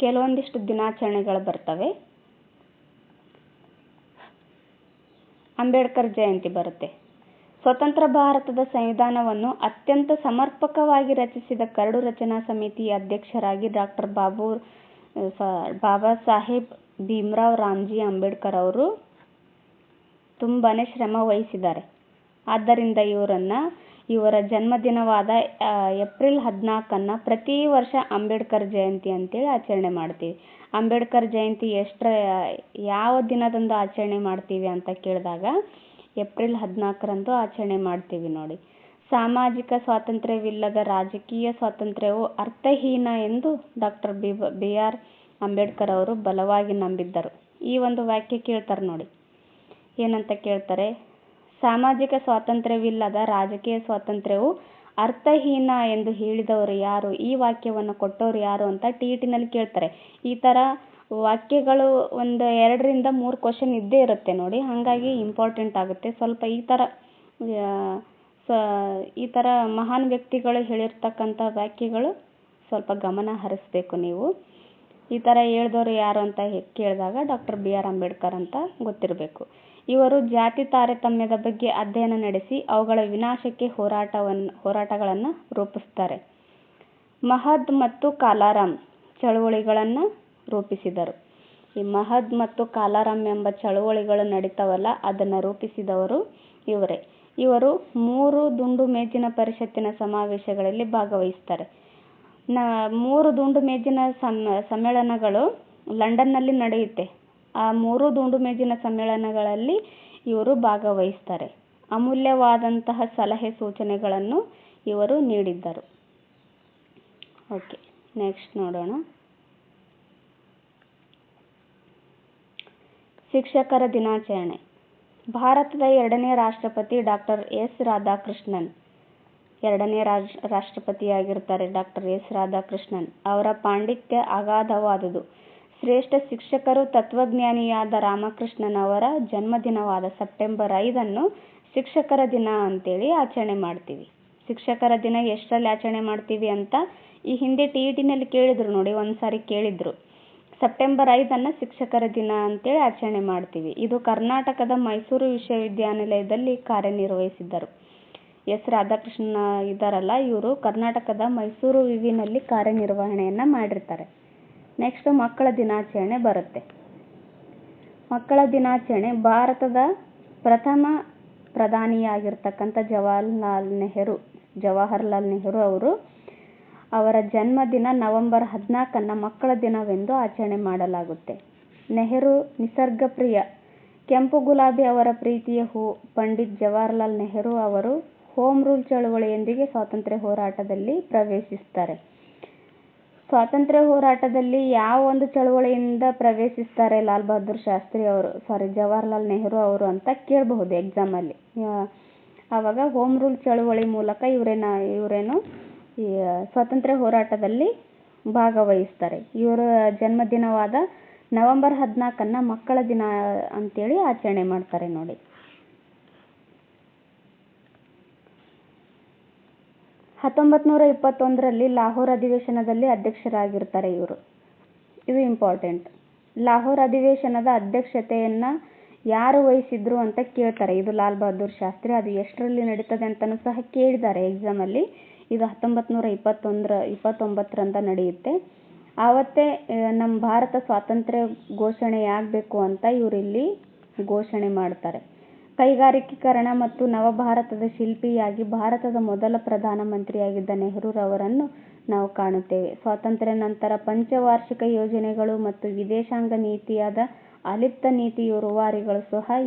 ಕೆಲವೊಂದಿಷ್ಟು ದಿನಾಚರಣೆಗಳು ಬರ್ತವೆ. ಅಂಬೇಡ್ಕರ್ ಜಯಂತಿ ಬರುತ್ತೆ. ಸ್ವತಂತ್ರ ಭಾರತದ ಸಂವಿಧಾನವನ್ನು ಅತ್ಯಂತ ಸಮರ್ಪಕವಾಗಿ ರಚಿಸಿದ ಕರಡು ರಚನಾ ಸಮಿತಿಯ ಅಧ್ಯಕ್ಷರಾಗಿ ಡಾಕ್ಟರ್ ಬಾಬಾ ಸಾಹೇಬ್ ಭೀಮ್ರಾವ್ ರಾಮ್ಜಿ ಅಂಬೇಡ್ಕರ್ ಅವರು ತುಂಬಾನೇ ಶ್ರಮ ವಹಿಸಿದ್ದಾರೆ. ಆದ್ದರಿಂದ ಇವರ ಜನ್ಮದಿನವಾದ ಏಪ್ರಿಲ್ 14ನ್ನ ಪ್ರತಿ ವರ್ಷ ಅಂಬೇಡ್ಕರ್ ಜಯಂತಿ ಅಂತೇಳಿ ಆಚರಣೆ ಮಾಡ್ತೀವಿ. ಅಂಬೇಡ್ಕರ್ ಜಯಂತಿ ಯಾವ ದಿನದಂದು ಆಚರಣೆ ಮಾಡ್ತೀವಿ ಅಂತ ಕೇಳಿದಾಗ ಏಪ್ರಿಲ್ 14ರಂದು ಆಚರಣೆ ಮಾಡ್ತೀವಿ. ನೋಡಿ, ಸಾಮಾಜಿಕ ಸ್ವಾತಂತ್ರ್ಯವಿಲ್ಲದ ರಾಜಕೀಯ ಸ್ವಾತಂತ್ರ್ಯವು ಅರ್ಥಹೀನ ಎಂದು ಡಾಕ್ಟರ್ BR ಅಂಬೇಡ್ಕರ್ ಅವರು ಬಲವಾಗಿ ನಂಬಿದ್ದರು. ಈ ಒಂದು ವಾಕ್ಯ ಕೇಳ್ತಾರೆ ನೋಡಿ, ಏನಂತ ಕೇಳ್ತಾರೆ? ಸಾಮಾಜಿಕ ಸ್ವಾತಂತ್ರ್ಯವಿಲ್ಲದ ರಾಜಕೀಯ ಸ್ವಾತಂತ್ರ್ಯವು ಅರ್ಥಹೀನ ಎಂದು ಹೇಳಿದವರು ಯಾರು? ಈ ವಾಕ್ಯವನ್ನು ಕೊಟ್ಟವರು ಯಾರು ಅಂತ TET-ನಲ್ಲಿ ಕೇಳ್ತಾರೆ. ಈ ಥರ ವಾಕ್ಯಗಳು ಒಂದು 2ರಿಂದ 3 ಕ್ವಶನ್ ಇದ್ದೇ ಇರುತ್ತೆ ನೋಡಿ. ಹಾಗಾಗಿ ಇಂಪಾರ್ಟೆಂಟ್ ಆಗುತ್ತೆ. ಸ್ವಲ್ಪ ಈ ಥರ ಮಹಾನ್ ವ್ಯಕ್ತಿಗಳು ಹೇಳಿರ್ತಕ್ಕಂಥ ವಾಕ್ಯಗಳು ಸ್ವಲ್ಪ ಗಮನ ಹರಿಸ್ಬೇಕು ನೀವು. ಈ ಥರ ಹೇಳಿದವರು ಯಾರು ಅಂತ ಕೇಳಿದಾಗ ಡಾಕ್ಟರ್ BR ಅಂಬೇಡ್ಕರ್ ಅಂತ ಗೊತ್ತಿರಬೇಕು. ಇವರು ಜಾತಿ ತಾರತಮ್ಯದ ಬಗ್ಗೆ ಅಧ್ಯಯನ ನಡೆಸಿ ಅವುಗಳ ವಿನಾಶಕ್ಕೆ ಹೋರಾಟಗಳನ್ನು ರೂಪಿಸ್ತಾರೆ. ಮಹದ್ ಮತ್ತು ಕಾಲಾರಾಮ್ ಚಳುವಳಿಗಳನ್ನು ರೂಪಿಸಿದರು. ಈ ಮಹದ್ ಮತ್ತು ಕಾಲಾರಾಮ್ ಎಂಬ ಚಳುವಳಿಗಳು ನಡೀತಾವಲ್ಲ, ಅದನ್ನು ರೂಪಿಸಿದವರು ಇವರೇ. ಇವರು 3 ದುಂಡು ಮೇಜಿನ ಪರಿಷತ್ತಿನ ಸಮಾವೇಶಗಳಲ್ಲಿ ಭಾಗವಹಿಸ್ತಾರೆ. 3 ದುಂಡು ಮೇಜಿನ ಸಮ್ಮೇಳನಗಳು ಲಂಡನ್ನಲ್ಲಿ ನಡೆಯುತ್ತೆ. ಆ 3 ದುಂಡು ಮೇಜಿನ ಸಮ್ಮೇಳನಗಳಲ್ಲಿ ಇವರು ಭಾಗವಹಿಸ್ತಾರೆ. ಅಮೂಲ್ಯವಾದಂತಹ ಸಲಹೆ ಸೂಚನೆಗಳನ್ನು ಇವರು ನೀಡಿದ್ದರು. ಓಕೆ, ನೆಕ್ಸ್ಟ್ ನೋಡೋಣ. ಶಿಕ್ಷಕರ ದಿನಾಚರಣೆ. ಭಾರತದ 2ನೇ ರಾಷ್ಟ್ರಪತಿ ಡಾಕ್ಟರ್ S ರಾಧಾಕೃಷ್ಣನ್ 2ನೇ ರಾಷ್ಟ್ರಪತಿಯಾಗಿರ್ತಾರೆ. ಡಾಕ್ಟರ್ S ರಾಧಾಕೃಷ್ಣನ್ ಅವರ ಪಾಂಡಿತ್ಯ ಅಗಾಧವಾದುದು. ಶ್ರೇಷ್ಠ ಶಿಕ್ಷಕರು ತತ್ವಜ್ಞಾನಿಯಾದ ರಾಮಕೃಷ್ಣನ್ ಅವರ ಜನ್ಮದಿನವಾದ ಸೆಪ್ಟೆಂಬರ್ 5ನ್ನು ಶಿಕ್ಷಕರ ದಿನ ಅಂತೇಳಿ ಆಚರಣೆ ಮಾಡ್ತೀವಿ. ಶಿಕ್ಷಕರ ದಿನ ಎಷ್ಟರಲ್ಲಿ ಆಚರಣೆ ಮಾಡ್ತೀವಿ ಅಂತ ಈ ಹಿಂದೆ TET-ನಲ್ಲಿ ಕೇಳಿದ್ರು ನೋಡಿ, ಒಂದ್ಸಾರಿ ಕೇಳಿದ್ರು. ಸೆಪ್ಟೆಂಬರ್ 5ನ್ನು ಶಿಕ್ಷಕರ ದಿನ ಅಂತೇಳಿ ಆಚರಣೆ ಮಾಡ್ತೀವಿ. ಇದು ಕರ್ನಾಟಕದ ಮೈಸೂರು ವಿಶ್ವವಿದ್ಯಾನಿಲಯದಲ್ಲಿ ಕಾರ್ಯನಿರ್ವಹಿಸಿದ್ದರು. S ರಾಧಾಕೃಷ್ಣನ್ ಇದ್ದಾರಲ್ಲ, ಇವರು ಕರ್ನಾಟಕದ ಮೈಸೂರು ವಿವಿನಲ್ಲಿ ಕಾರ್ಯನಿರ್ವಹಣೆಯನ್ನು ಮಾಡಿರ್ತಾರೆ. ನೆಕ್ಸ್ಟ್ ಮಕ್ಕಳ ದಿನಾಚರಣೆ ಬರುತ್ತೆ. ಮಕ್ಕಳ ದಿನಾಚರಣೆ ಭಾರತದ ಪ್ರಥಮ ಪ್ರಧಾನಿಯಾಗಿರ್ತಕ್ಕಂಥ ಜವಾಹರ್ಲಾಲ್ ನೆಹರು ಅವರು ಅವರ ಜನ್ಮದಿನ ನವೆಂಬರ್ 14 ಮಕ್ಕಳ ದಿನವೆಂದು ಆಚರಣೆ ಮಾಡಲಾಗುತ್ತೆ. ನೆಹರು ನಿಸರ್ಗಪ್ರಿಯ. ಕೆಂಪು ಗುಲಾಬಿ ಅವರ ಪ್ರೀತಿಯ ಹೂ. ಪಂಡಿತ್ ಜವಾಹರಲಾಲ್ ನೆಹರು ಅವರು ಹೋಮ್ ರೂಲ್ ಚಳವಳಿಯೊಂದಿಗೆ ಸ್ವಾತಂತ್ರ್ಯ ಹೋರಾಟದಲ್ಲಿ ಪ್ರವೇಶಿಸ್ತಾರೆ. ಸ್ವಾತಂತ್ರ್ಯ ಹೋರಾಟದಲ್ಲಿ ಯಾವ ಒಂದು ಚಳವಳಿಯಿಂದ ಪ್ರವೇಶಿಸ್ತಾರೆ ಲಾಲ್ ಬಹದ್ದೂರ್ ಶಾಸ್ತ್ರಿ ಅವರು, ಜವಾಹರಲಾಲ್ ನೆಹರು ಅವರು ಅಂತ ಕೇಳಬಹುದು ಎಕ್ಸಾಮಲ್ಲಿ. ಆವಾಗ ಹೋಮ್ ರೂಲ್ ಚಳವಳಿ ಮೂಲಕ ಇವರೇನು ಈ ಸ್ವಾತಂತ್ರ್ಯ ಹೋರಾಟದಲ್ಲಿ ಭಾಗವಹಿಸ್ತಾರೆ. ಇವರ ಜನ್ಮದಿನವಾದ ನವೆಂಬರ್ 14 ಮಕ್ಕಳ ದಿನ ಅಂತೇಳಿ ಆಚರಣೆ ಮಾಡ್ತಾರೆ ನೋಡಿ. 1921ರಲ್ಲಿ ಲಾಹೋರ್ ಅಧಿವೇಶನದಲ್ಲಿ ಅಧ್ಯಕ್ಷರಾಗಿರ್ತಾರೆ ಇವರು. ಇದು ಇಂಪಾರ್ಟೆಂಟ್. ಲಾಹೋರ್ ಅಧಿವೇಶನದ ಅಧ್ಯಕ್ಷತೆಯನ್ನ ಯಾರು ವಹಿಸಿದ್ರು ಅಂತ ಕೇಳ್ತಾರೆ. ಇದು ಲಾಲ್ ಬಹದ್ದೂರ್ ಶಾಸ್ತ್ರಿ. ಅದು ಎಷ್ಟರಲ್ಲಿ ನಡೀತದೆ ಅಂತಲೂ ಸಹ ಕೇಳಿದ್ದಾರೆ ಎಕ್ಸಾಮಲ್ಲಿ. ಇದು 1929ರಂದ ನಡೆಯುತ್ತೆ. ಆವತ್ತೇ ನಮ್ಮ ಭಾರತ ಸ್ವಾತಂತ್ರ್ಯ ಘೋಷಣೆ ಆಗಬೇಕು ಅಂತ ಇವರಿಲ್ಲಿ ಘೋಷಣೆ ಮಾಡ್ತಾರೆ. ಕೈಗಾರಿಕೀಕರಣ ಮತ್ತು ನವಭಾರತದ ಶಿಲ್ಪಿಯಾಗಿ ಭಾರತದ ಮೊದಲ ಪ್ರಧಾನಮಂತ್ರಿಯಾಗಿದ್ದ ನೆಹರೂರವರನ್ನು ನಾವು ಕಾಣುತ್ತೇವೆ. ಸ್ವಾತಂತ್ರ್ಯ ನಂತರ ಪಂಚವಾರ್ಷಿಕ ಯೋಜನೆಗಳು ಮತ್ತು ವಿದೇಶಾಂಗ ನೀತಿಯಾದ ಅಲಿಪ್ತ ನೀತಿಯ ರೂವಾರಿಗಳು ಸಹ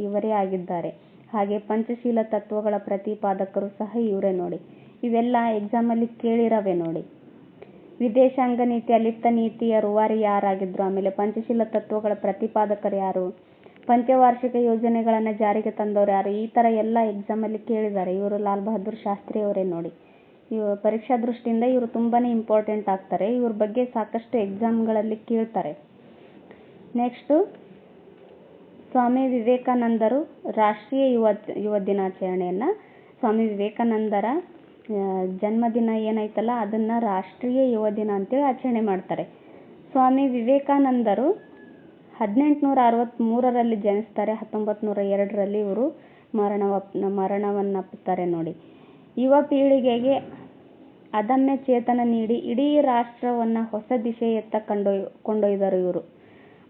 ಇವರೇ ಆಗಿದ್ದಾರೆ. ಹಾಗೆ ಪಂಚಶೀಲ ತತ್ವಗಳ ಪ್ರತಿಪಾದಕರು ಸಹ ಇವರೇ ನೋಡಿ. ಇವೆಲ್ಲ ಎಕ್ಸಾಮಲ್ಲಿ ಕೇಳಿರವೆ ನೋಡಿ. ವಿದೇಶಾಂಗ ನೀತಿ, ಅಲಿಪ್ತ ನೀತಿಯ ರೂವಾರಿ ಯಾರಾಗಿದ್ರು, ಆಮೇಲೆ ಪಂಚಶೀಲ ತತ್ವಗಳ ಪ್ರತಿಪಾದಕರು ಯಾರು, ಪಂಚವಾರ್ಷಿಕ ಯೋಜನೆಗಳನ್ನು ಜಾರಿಗೆ ತಂದವರು ಯಾರು, ಈ ಥರ ಎಲ್ಲ ಎಕ್ಸಾಮಲ್ಲಿ ಕೇಳಿದ್ದಾರೆ. ಇವರು ಲಾಲ್ ಬಹದ್ದೂರ್ ಶಾಸ್ತ್ರಿ ಅವರೇ ನೋಡಿ. ಇವರು ಪರೀಕ್ಷಾ ದೃಷ್ಟಿಯಿಂದ ಇವರು ತುಂಬಾ ಇಂಪಾರ್ಟೆಂಟ್ ಆಗ್ತಾರೆ. ಇವ್ರ ಬಗ್ಗೆ ಸಾಕಷ್ಟು ಎಕ್ಸಾಮ್ಗಳಲ್ಲಿ ಕೇಳ್ತಾರೆ. ನೆಕ್ಸ್ಟು ಸ್ವಾಮಿ ವಿವೇಕಾನಂದರು ರಾಷ್ಟ್ರೀಯ ಯುವ ದಿನಾಚರಣೆಯನ್ನು, ಸ್ವಾಮಿ ವಿವೇಕಾನಂದರ ಜನ್ಮದಿನ ಏನೈತಲ್ಲ ಅದನ್ನು ರಾಷ್ಟ್ರೀಯ ಯುವ ದಿನ ಅಂತೇಳಿ ಆಚರಣೆ ಮಾಡ್ತಾರೆ. ಸ್ವಾಮಿ ವಿವೇಕಾನಂದರು 1863ರಲ್ಲಿ ಜನಿಸ್ತಾರೆ. 1902ರಲ್ಲಿ ಇವರು ಮರಣವನ್ನಪ್ಪುತ್ತಾರೆ ನೋಡಿ. ಯುವ ಪೀಳಿಗೆಗೆ ಅದಮ್ಯ ಚೇತನ ನೀಡಿ ಇಡೀ ರಾಷ್ಟ್ರವನ್ನು ಹೊಸ ದಿಶೆಯತ್ತ ಕೊಂಡೊಯ್ದರು ಇವರು.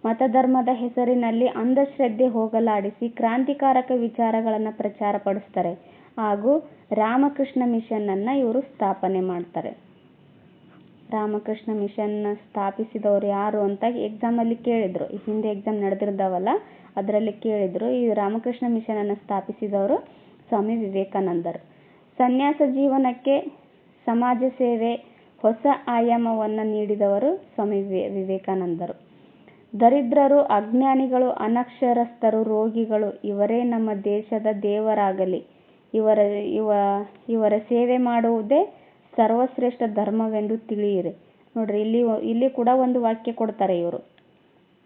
ಮತಧರ್ಮದ ಹೆಸರಿನಲ್ಲಿ ಅಂಧಶ್ರದ್ಧೆ ಹೋಗಲಾಡಿಸಿ ಕ್ರಾಂತಿಕಾರಕ ವಿಚಾರಗಳನ್ನು ಪ್ರಚಾರಪಡಿಸ್ತಾರೆ. ಹಾಗೂ ರಾಮಕೃಷ್ಣ ಮಿಷನ್ ಅನ್ನ ಇವರು ಸ್ಥಾಪನೆ ಮಾಡ್ತಾರೆ. ರಾಮಕೃಷ್ಣ ಮಿಷನ್ ಸ್ಥಾಪಿಸಿದವರು ಯಾರು ಅಂತ ಎಕ್ಸಾಮಲ್ಲಿ ಕೇಳಿದ್ರು. ಈ ಹಿಂದೆ ಎಕ್ಸಾಮ್ ನಡೆದಿರ್ದಾವಲ್ಲ ಅದರಲ್ಲಿ ಕೇಳಿದ್ರು. ಈ ರಾಮಕೃಷ್ಣ ಮಿಷನ್ ಅನ್ನು ಸ್ಥಾಪಿಸಿದವರು ಸ್ವಾಮಿ ವಿವೇಕಾನಂದರು. ಸನ್ಯಾಸ ಜೀವನಕ್ಕೆ ಸಮಾಜ ಸೇವೆ ಹೊಸ ಆಯಾಮವನ್ನು ನೀಡಿದವರು ಸ್ವಾಮಿ ವಿವೇಕಾನಂದರು. ದರಿದ್ರರು, ಅಜ್ಞಾನಿಗಳು, ಅನಕ್ಷರಸ್ಥರು, ರೋಗಿಗಳು ಇವರೇ ನಮ್ಮ ದೇಶದ ದೇವರಾಗಲಿ. ಇವರ ಸೇವೆ ಮಾಡುವುದೇ ಸರ್ವಶ್ರೇಷ್ಠ ಧರ್ಮವೆಂದು ತಿಳಿಯಿರಿ. ನೋಡ್ರಿ, ಇಲ್ಲಿ ಕೂಡ ಒಂದು ವಾಕ್ಯ ಕೊಡ್ತಾರೆ ಇವರು.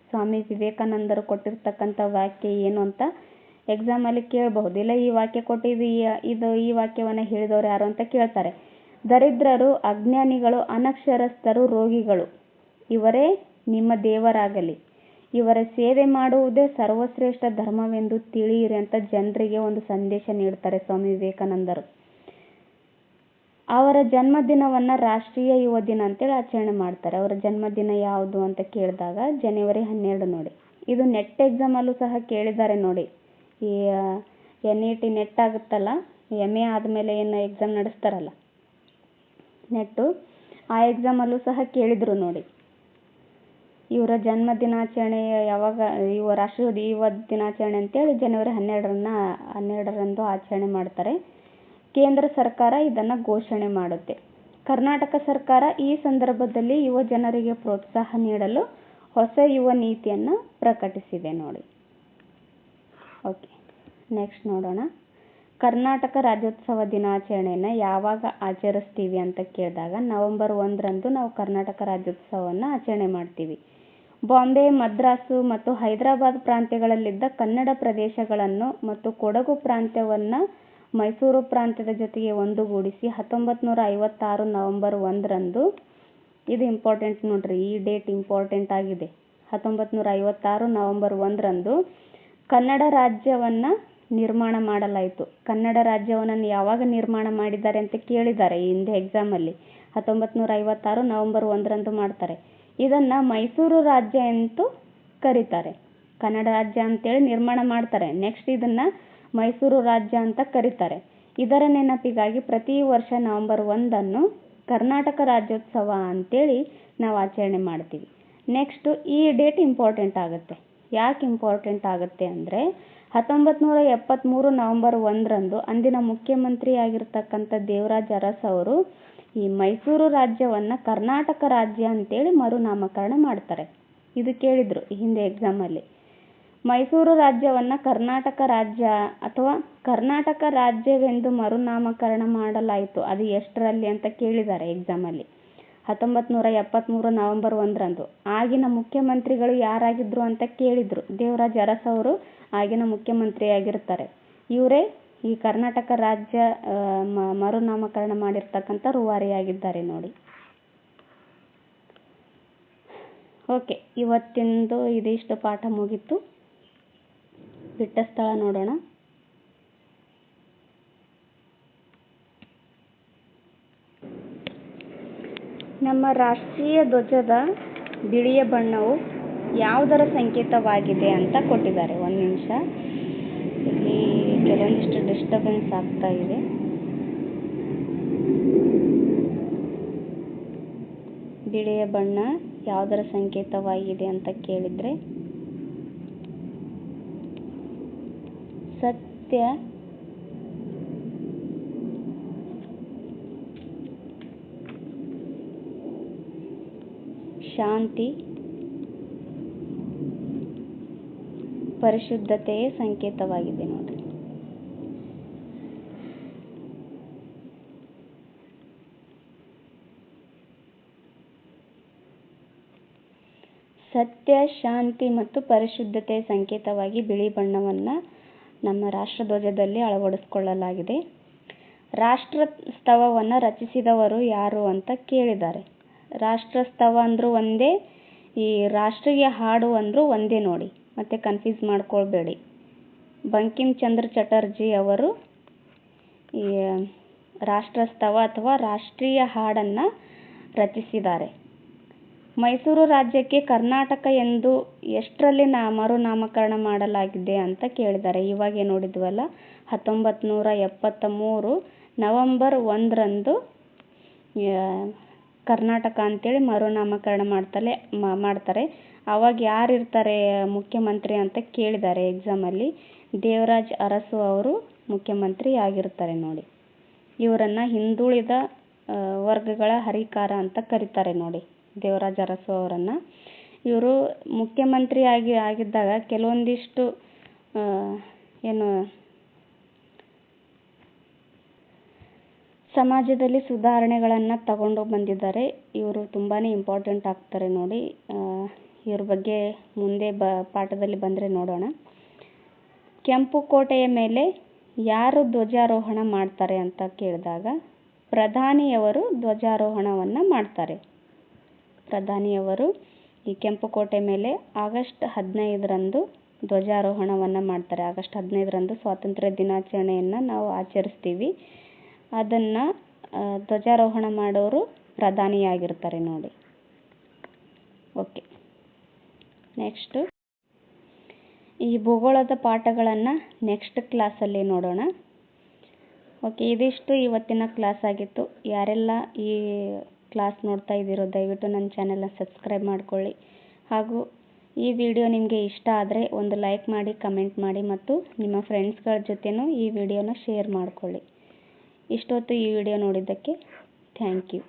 ಸ್ವಾಮಿ ವಿವೇಕಾನಂದರು ಕೊಟ್ಟಿರ್ತಕ್ಕಂಥ ವಾಕ್ಯ ಏನು ಅಂತ ಎಕ್ಸಾಮಲ್ಲಿ ಕೇಳಬಹುದು. ಇಲ್ಲ ಈ ವಾಕ್ಯ ಕೊಟ್ಟಿದ್ದು ಈ ವಾಕ್ಯವನ್ನು ಹೇಳಿದವರು ಯಾರು ಅಂತ ಕೇಳ್ತಾರೆ. ದರಿದ್ರರು, ಅಜ್ಞಾನಿಗಳು, ಅನಕ್ಷರಸ್ಥರು, ರೋಗಿಗಳು ಇವರೇ ನಿಮ್ಮ ದೇವರಾಗಲಿ. ಇವರ ಸೇವೆ ಮಾಡುವುದೇ ಸರ್ವಶ್ರೇಷ್ಠ ಧರ್ಮವೆಂದು ತಿಳಿಯಿರಿ ಅಂತ ಜನರಿಗೆ ಒಂದು ಸಂದೇಶ ನೀಡ್ತಾರೆ ಸ್ವಾಮಿ ವಿವೇಕಾನಂದರು. ಅವರ ಜನ್ಮದಿನವನ್ನು ರಾಷ್ಟ್ರೀಯ ಯುವ ದಿನ ಅಂತೇಳಿ ಆಚರಣೆ ಮಾಡ್ತಾರೆ. ಅವರ ಜನ್ಮದಿನ ಯಾವುದು ಅಂತ ಕೇಳಿದಾಗ ಜನವರಿ 12 ನೋಡಿ. ಇದು ನೆಟ್ ಎಕ್ಸಾಮಲ್ಲೂ ಸಹ ಕೇಳಿದ್ದಾರೆ ನೋಡಿ. ಈ NET ನೆಟ್ ಆಗುತ್ತಲ್ಲ, MA ಆದಮೇಲೆ ಏನು ಎಕ್ಸಾಮ್ ನಡೆಸ್ತಾರಲ್ಲ ನೆಟ್ಟು, ಆ ಎಕ್ಸಾಮಲ್ಲೂ ಸಹ ಕೇಳಿದ್ರು ನೋಡಿ. ಇವರ ಜನ್ಮ ದಿನಾಚರಣೆ ಯಾವಾಗ, ಇವ ರಾಷ್ಟ್ರೀಯ ಯುವ ದಿನಾಚರಣೆ ಅಂತೇಳಿ ಜನವರಿ 12ರಂದು ಆಚರಣೆ ಮಾಡ್ತಾರೆ. ಕೇಂದ್ರ ಸರ್ಕಾರ ಇದನ್ನು ಘೋಷಣೆ ಮಾಡುತ್ತೆ. ಕರ್ನಾಟಕ ಸರ್ಕಾರ ಈ ಸಂದರ್ಭದಲ್ಲಿ ಯುವ ಜನರಿಗೆ ಪ್ರೋತ್ಸಾಹ ನೀಡಲು ಹೊಸ ಯುವ ನೀತಿಯನ್ನು ಪ್ರಕಟಿಸಿದೆ ನೋಡಿ. ಓಕೆ, ನೆಕ್ಸ್ಟ್ ನೋಡೋಣ. ಕರ್ನಾಟಕ ರಾಜ್ಯೋತ್ಸವ ದಿನಾಚರಣೆಯನ್ನು ಯಾವಾಗ ಆಚರಿಸ್ತೀವಿ ಅಂತ ಕೇಳಿದಾಗ ನವೆಂಬರ್ 1ರಂದು ನಾವು ಕರ್ನಾಟಕ ರಾಜ್ಯೋತ್ಸವವನ್ನು ಆಚರಣೆ ಮಾಡ್ತೀವಿ. ಬಾಂಬೆ, ಮದ್ರಾಸು ಮತ್ತು ಹೈದರಾಬಾದ್ ಪ್ರಾಂತ್ಯಗಳಲ್ಲಿದ್ದ ಕನ್ನಡ ಪ್ರದೇಶಗಳನ್ನು ಮತ್ತು ಕೊಡಗು ಪ್ರಾಂತ್ಯವನ್ನು ಮೈಸೂರು ಪ್ರಾಂತ್ಯದ ಜೊತೆಗೆ ಒಂದುಗೂಡಿಸಿ 1956 ನವೆಂಬರ್ 1ರಂದು, ಇದು ಇಂಪಾರ್ಟೆಂಟ್ ನೋಡ್ರಿ, ಈ ಡೇಟ್ ಇಂಪಾರ್ಟೆಂಟ್ ಆಗಿದೆ. 1956 ನವೆಂಬರ್ 1ರಂದು ಕನ್ನಡ ರಾಜ್ಯವನ್ನು ನಿರ್ಮಾಣ ಮಾಡಲಾಯಿತು. ಕನ್ನಡ ರಾಜ್ಯವನ್ನು ಯಾವಾಗ ನಿರ್ಮಾಣ ಮಾಡಿದ್ದಾರೆ ಅಂತ ಕೇಳಿದ್ದಾರೆ ಈ ಹಿಂದೆ ಎಕ್ಸಾಮಲ್ಲಿ. 1956 ನವೆಂಬರ್ 1ರಂದು ಮಾಡ್ತಾರೆ. ಇದನ್ನು ಮೈಸೂರು ರಾಜ್ಯ ಅಂತೂ ಕರೀತಾರೆ. ಕನ್ನಡ ರಾಜ್ಯ ಅಂತೇಳಿ ನಿರ್ಮಾಣ ಮಾಡ್ತಾರೆ. ನೆಕ್ಸ್ಟ್ ಇದನ್ನು ಮೈಸೂರು ರಾಜ್ಯ ಅಂತ ಕರೀತಾರೆ. ಇದರ ನೆನಪಿಗಾಗಿ ಪ್ರತಿ ವರ್ಷ ನವೆಂಬರ್ 1ಅನ್ನು ಕರ್ನಾಟಕ ರಾಜ್ಯೋತ್ಸವ ಅಂತೇಳಿ ನಾವು ಆಚರಣೆ ಮಾಡ್ತೀವಿ. ನೆಕ್ಸ್ಟು ಈ ಡೇಟ್ ಇಂಪಾರ್ಟೆಂಟ್ ಆಗುತ್ತೆ. ಯಾಕೆ ಇಂಪಾರ್ಟೆಂಟ್ ಆಗುತ್ತೆ ಅಂದರೆ 1973 ನವೆಂಬರ್ 1ರಂದು ಅಂದಿನ ಮುಖ್ಯಮಂತ್ರಿ ಆಗಿರ್ತಕ್ಕಂಥ ದೇವರಾಜ ಅರಸು ಅವರು ಈ ಮೈಸೂರು ರಾಜ್ಯವನ್ನು ಕರ್ನಾಟಕ ರಾಜ್ಯ ಅಂತೇಳಿ ಮರುನಾಮಕರಣ ಮಾಡ್ತಾರೆ. ಇದು ಕೇಳಿದರು ಹಿಂದೆ ಎಕ್ಸಾಮಲ್ಲಿ. ಮೈಸೂರು ರಾಜ್ಯವನ್ನು ಕರ್ನಾಟಕ ರಾಜ್ಯ ಅಥವಾ ಕರ್ನಾಟಕ ರಾಜ್ಯವೆಂದು ಮರುನಾಮಕರಣ ಮಾಡಲಾಯಿತು. ಅದು ಎಷ್ಟರಲ್ಲಿ ಅಂತ ಕೇಳಿದ್ದಾರೆ ಎಕ್ಸಾಮಲ್ಲಿ. 1973 ನವೆಂಬರ್ 1ರಂದು. ಆಗಿನ ಮುಖ್ಯಮಂತ್ರಿಗಳು ಯಾರಾಗಿದ್ದರು ಅಂತ ಕೇಳಿದರು. ದೇವರಾಜ ಅರಸು ಅವರು ಆಗಿನ ಮುಖ್ಯಮಂತ್ರಿಯಾಗಿರ್ತಾರೆ. ಇವರೇ ಈ ಕರ್ನಾಟಕ ರಾಜ್ಯ ಮರುನಾಮಕರಣ ಮಾಡಿರ್ತಕ್ಕಂಥ ರೂವಾರಿಯಾಗಿದ್ದಾರೆ ನೋಡಿ. ಓಕೆ, ಇವತ್ತಿಂದು ಇದಿಷ್ಟು ಪಾಠ ಮುಗೀತು. ಬಿಟ್ಟ ಸ್ಥಳ ನೋಡೋಣ. ನಮ್ಮ ರಾಷ್ಟ್ರೀಯ ಧ್ವಜದ ಬಿಳಿಯ ಬಣ್ಣವು ಯಾವುದರ ಸಂಕೇತವಾಗಿದೆ ಅಂತ ಕೊಟ್ಟಿದ್ದಾರೆ. ಒಂದು ನಿಮಿಷ, ಇಲ್ಲಿ ಕೆಲವೊಂದಿಷ್ಟು ಡಿಸ್ಟರ್ಬೆನ್ಸ್ ಆಗ್ತಾ ಇದೆ. ಬಿಳಿಯ ಬಣ್ಣ ಯಾವುದರ ಸಂಕೇತವಾಗಿದೆ ಅಂತ ಕೇಳಿದರೆ ಸತ್ಯ, ಶಾಂತಿ, ಪರಿಶುದ್ಧತೆಯ ಸಂಕೇತವಾಗಿದೆ ನೋಡಿ. ಸತ್ಯ, ಶಾಂತಿ ಮತ್ತು ಪರಿಶುದ್ಧತೆಯ ಸಂಕೇತವಾಗಿ ಬಿಳಿ ಬಣ್ಣವನ್ನು ನಮ್ಮ ರಾಷ್ಟ್ರಧ್ವಜದಲ್ಲಿ ಅಳವಡಿಸಿಕೊಳ್ಳಲಾಗಿದೆ. ರಾಷ್ಟ್ರಸ್ತವವನ್ನು ರಚಿಸಿದವರು ಯಾರು ಅಂತ ಕೇಳಿದ್ದಾರೆ. ರಾಷ್ಟ್ರಸ್ತವ ಅಂದರೂ ಒಂದೇ, ಈ ರಾಷ್ಟ್ರೀಯ ಹಾಡು ಅಂದರೂ ಒಂದೇ ನೋಡಿ, ಮತ್ತೆ ಕನ್ಫ್ಯೂಸ್ ಮಾಡ್ಕೊಳ್ಬೇಡಿ. ಬಂಕಿಮ್ ಚಂದ್ರ ಚಟರ್ಜಿ ಅವರು ಈ ರಾಷ್ಟ್ರಸ್ತವ ಅಥವಾ ರಾಷ್ಟ್ರೀಯ ಹಾಡನ್ನು ರಚಿಸಿದ್ದಾರೆ. ಮೈಸೂರು ರಾಜ್ಯಕ್ಕೆ ಕರ್ನಾಟಕ ಎಂದು ಎಷ್ಟರಲ್ಲಿ ಮರುನಾಮಕರಣ ಮಾಡಲಾಗಿದೆ ಅಂತ ಕೇಳಿದ್ದಾರೆ. ಇವಾಗೇ ನೋಡಿದ್ವಲ್ಲ, 1973 ನವೆಂಬರ್ 1ರಂದು ಕರ್ನಾಟಕ ಅಂತೇಳಿ ಮರುನಾಮಕರಣ ಮಾಡ್ತಾರೆ. ಆವಾಗ ಯಾರಿರ್ತಾರೆ ಮುಖ್ಯಮಂತ್ರಿ ಅಂತ ಕೇಳಿದ್ದಾರೆ ಎಕ್ಸಾಮಲ್ಲಿ. ದೇವರಾಜ ಅರಸು ಅವರು ಮುಖ್ಯಮಂತ್ರಿ ಆಗಿರ್ತಾರೆ ನೋಡಿ. ಇವರನ್ನು ಹಿಂದುಳಿದ ವರ್ಗಗಳ ಹರಿಕಾರ ಅಂತ ಕರೀತಾರೆ ನೋಡಿ, ದೇವರಾಜ ಅರಸು ಅವರನ್ನು. ಇವರು ಮುಖ್ಯಮಂತ್ರಿ ಆಗಿದ್ದಾಗ ಕೆಲವೊಂದಿಷ್ಟು ಸಮಾಜದಲ್ಲಿ ಸುಧಾರಣೆಗಳನ್ನು ತಗೊಂಡು ಬಂದಿದ್ದಾರೆ. ಇವರು ತುಂಬಾ ಇಂಪಾರ್ಟೆಂಟ್ ಆಗ್ತಾರೆ ನೋಡಿ. ಇವ್ರ ಬಗ್ಗೆ ಮುಂದೆ ಪಾಠದಲ್ಲಿ ಬಂದರೆ ನೋಡೋಣ. ಕೆಂಪು ಕೋಟೆಯ ಮೇಲೆ ಯಾರು ಧ್ವಜಾರೋಹಣ ಮಾಡ್ತಾರೆ ಅಂತ ಕೇಳಿದಾಗ ಪ್ರಧಾನಿಯವರು ಧ್ವಜಾರೋಹಣವನ್ನು ಮಾಡ್ತಾರೆ. ಪ್ರಧಾನಿಯವರು ಈ ಕೆಂಪು ಕೋಟೆ ಮೇಲೆ ಆಗಸ್ಟ್ 15ರಂದು ಧ್ವಜಾರೋಹಣವನ್ನು ಮಾಡ್ತಾರೆ. ಆಗಸ್ಟ್ 15ರಂದು ಸ್ವಾತಂತ್ರ್ಯ ದಿನಾಚರಣೆಯನ್ನು ನಾವು ಆಚರಿಸ್ತೀವಿ. ಅದನ್ನು ಧ್ವಜಾರೋಹಣ ಮಾಡೋರು ಪ್ರಧಾನಿಯಾಗಿರ್ತಾರೆ ನೋಡಿ. ಓಕೆ, ನೆಕ್ಸ್ಟು ಈ ಭೂಗೋಳದ ಪಾಠಗಳನ್ನು ನೆಕ್ಸ್ಟ್ ಕ್ಲಾಸಲ್ಲಿ ನೋಡೋಣ. ಓಕೆ, ಇದಿಷ್ಟು ಇವತ್ತಿನ ಕ್ಲಾಸ್ ಆಗಿತ್ತು. ಯಾರೆಲ್ಲ ಈ ಕ್ಲಾಸ್ ನೋಡ್ತಾ ಇದ್ದೀರೋ ದಯವಿಟ್ಟು ನನ್ನ ಚಾನೆಲ್ನ ಸಬ್ಸ್ಕ್ರೈಬ್ ಮಾಡ್ಕೊಳ್ಳಿ. ಹಾಗೂ ಈ ವಿಡಿಯೋ ನಿಮಗೆ ಇಷ್ಟ ಆದರೆ ಒಂದು ಲೈಕ್ ಮಾಡಿ, ಕಮೆಂಟ್ ಮಾಡಿ ಮತ್ತು ನಿಮ್ಮ ಫ್ರೆಂಡ್ಸ್ಗಳ ಜೊತೆನೂ ಈ ವಿಡಿಯೋನ ಶೇರ್ ಮಾಡ್ಕೊಳ್ಳಿ. ಇಷ್ಟೊತ್ತು ಈ ವಿಡಿಯೋ ನೋಡಿದ್ದಕ್ಕೆ ಥ್ಯಾಂಕ್ ಯು.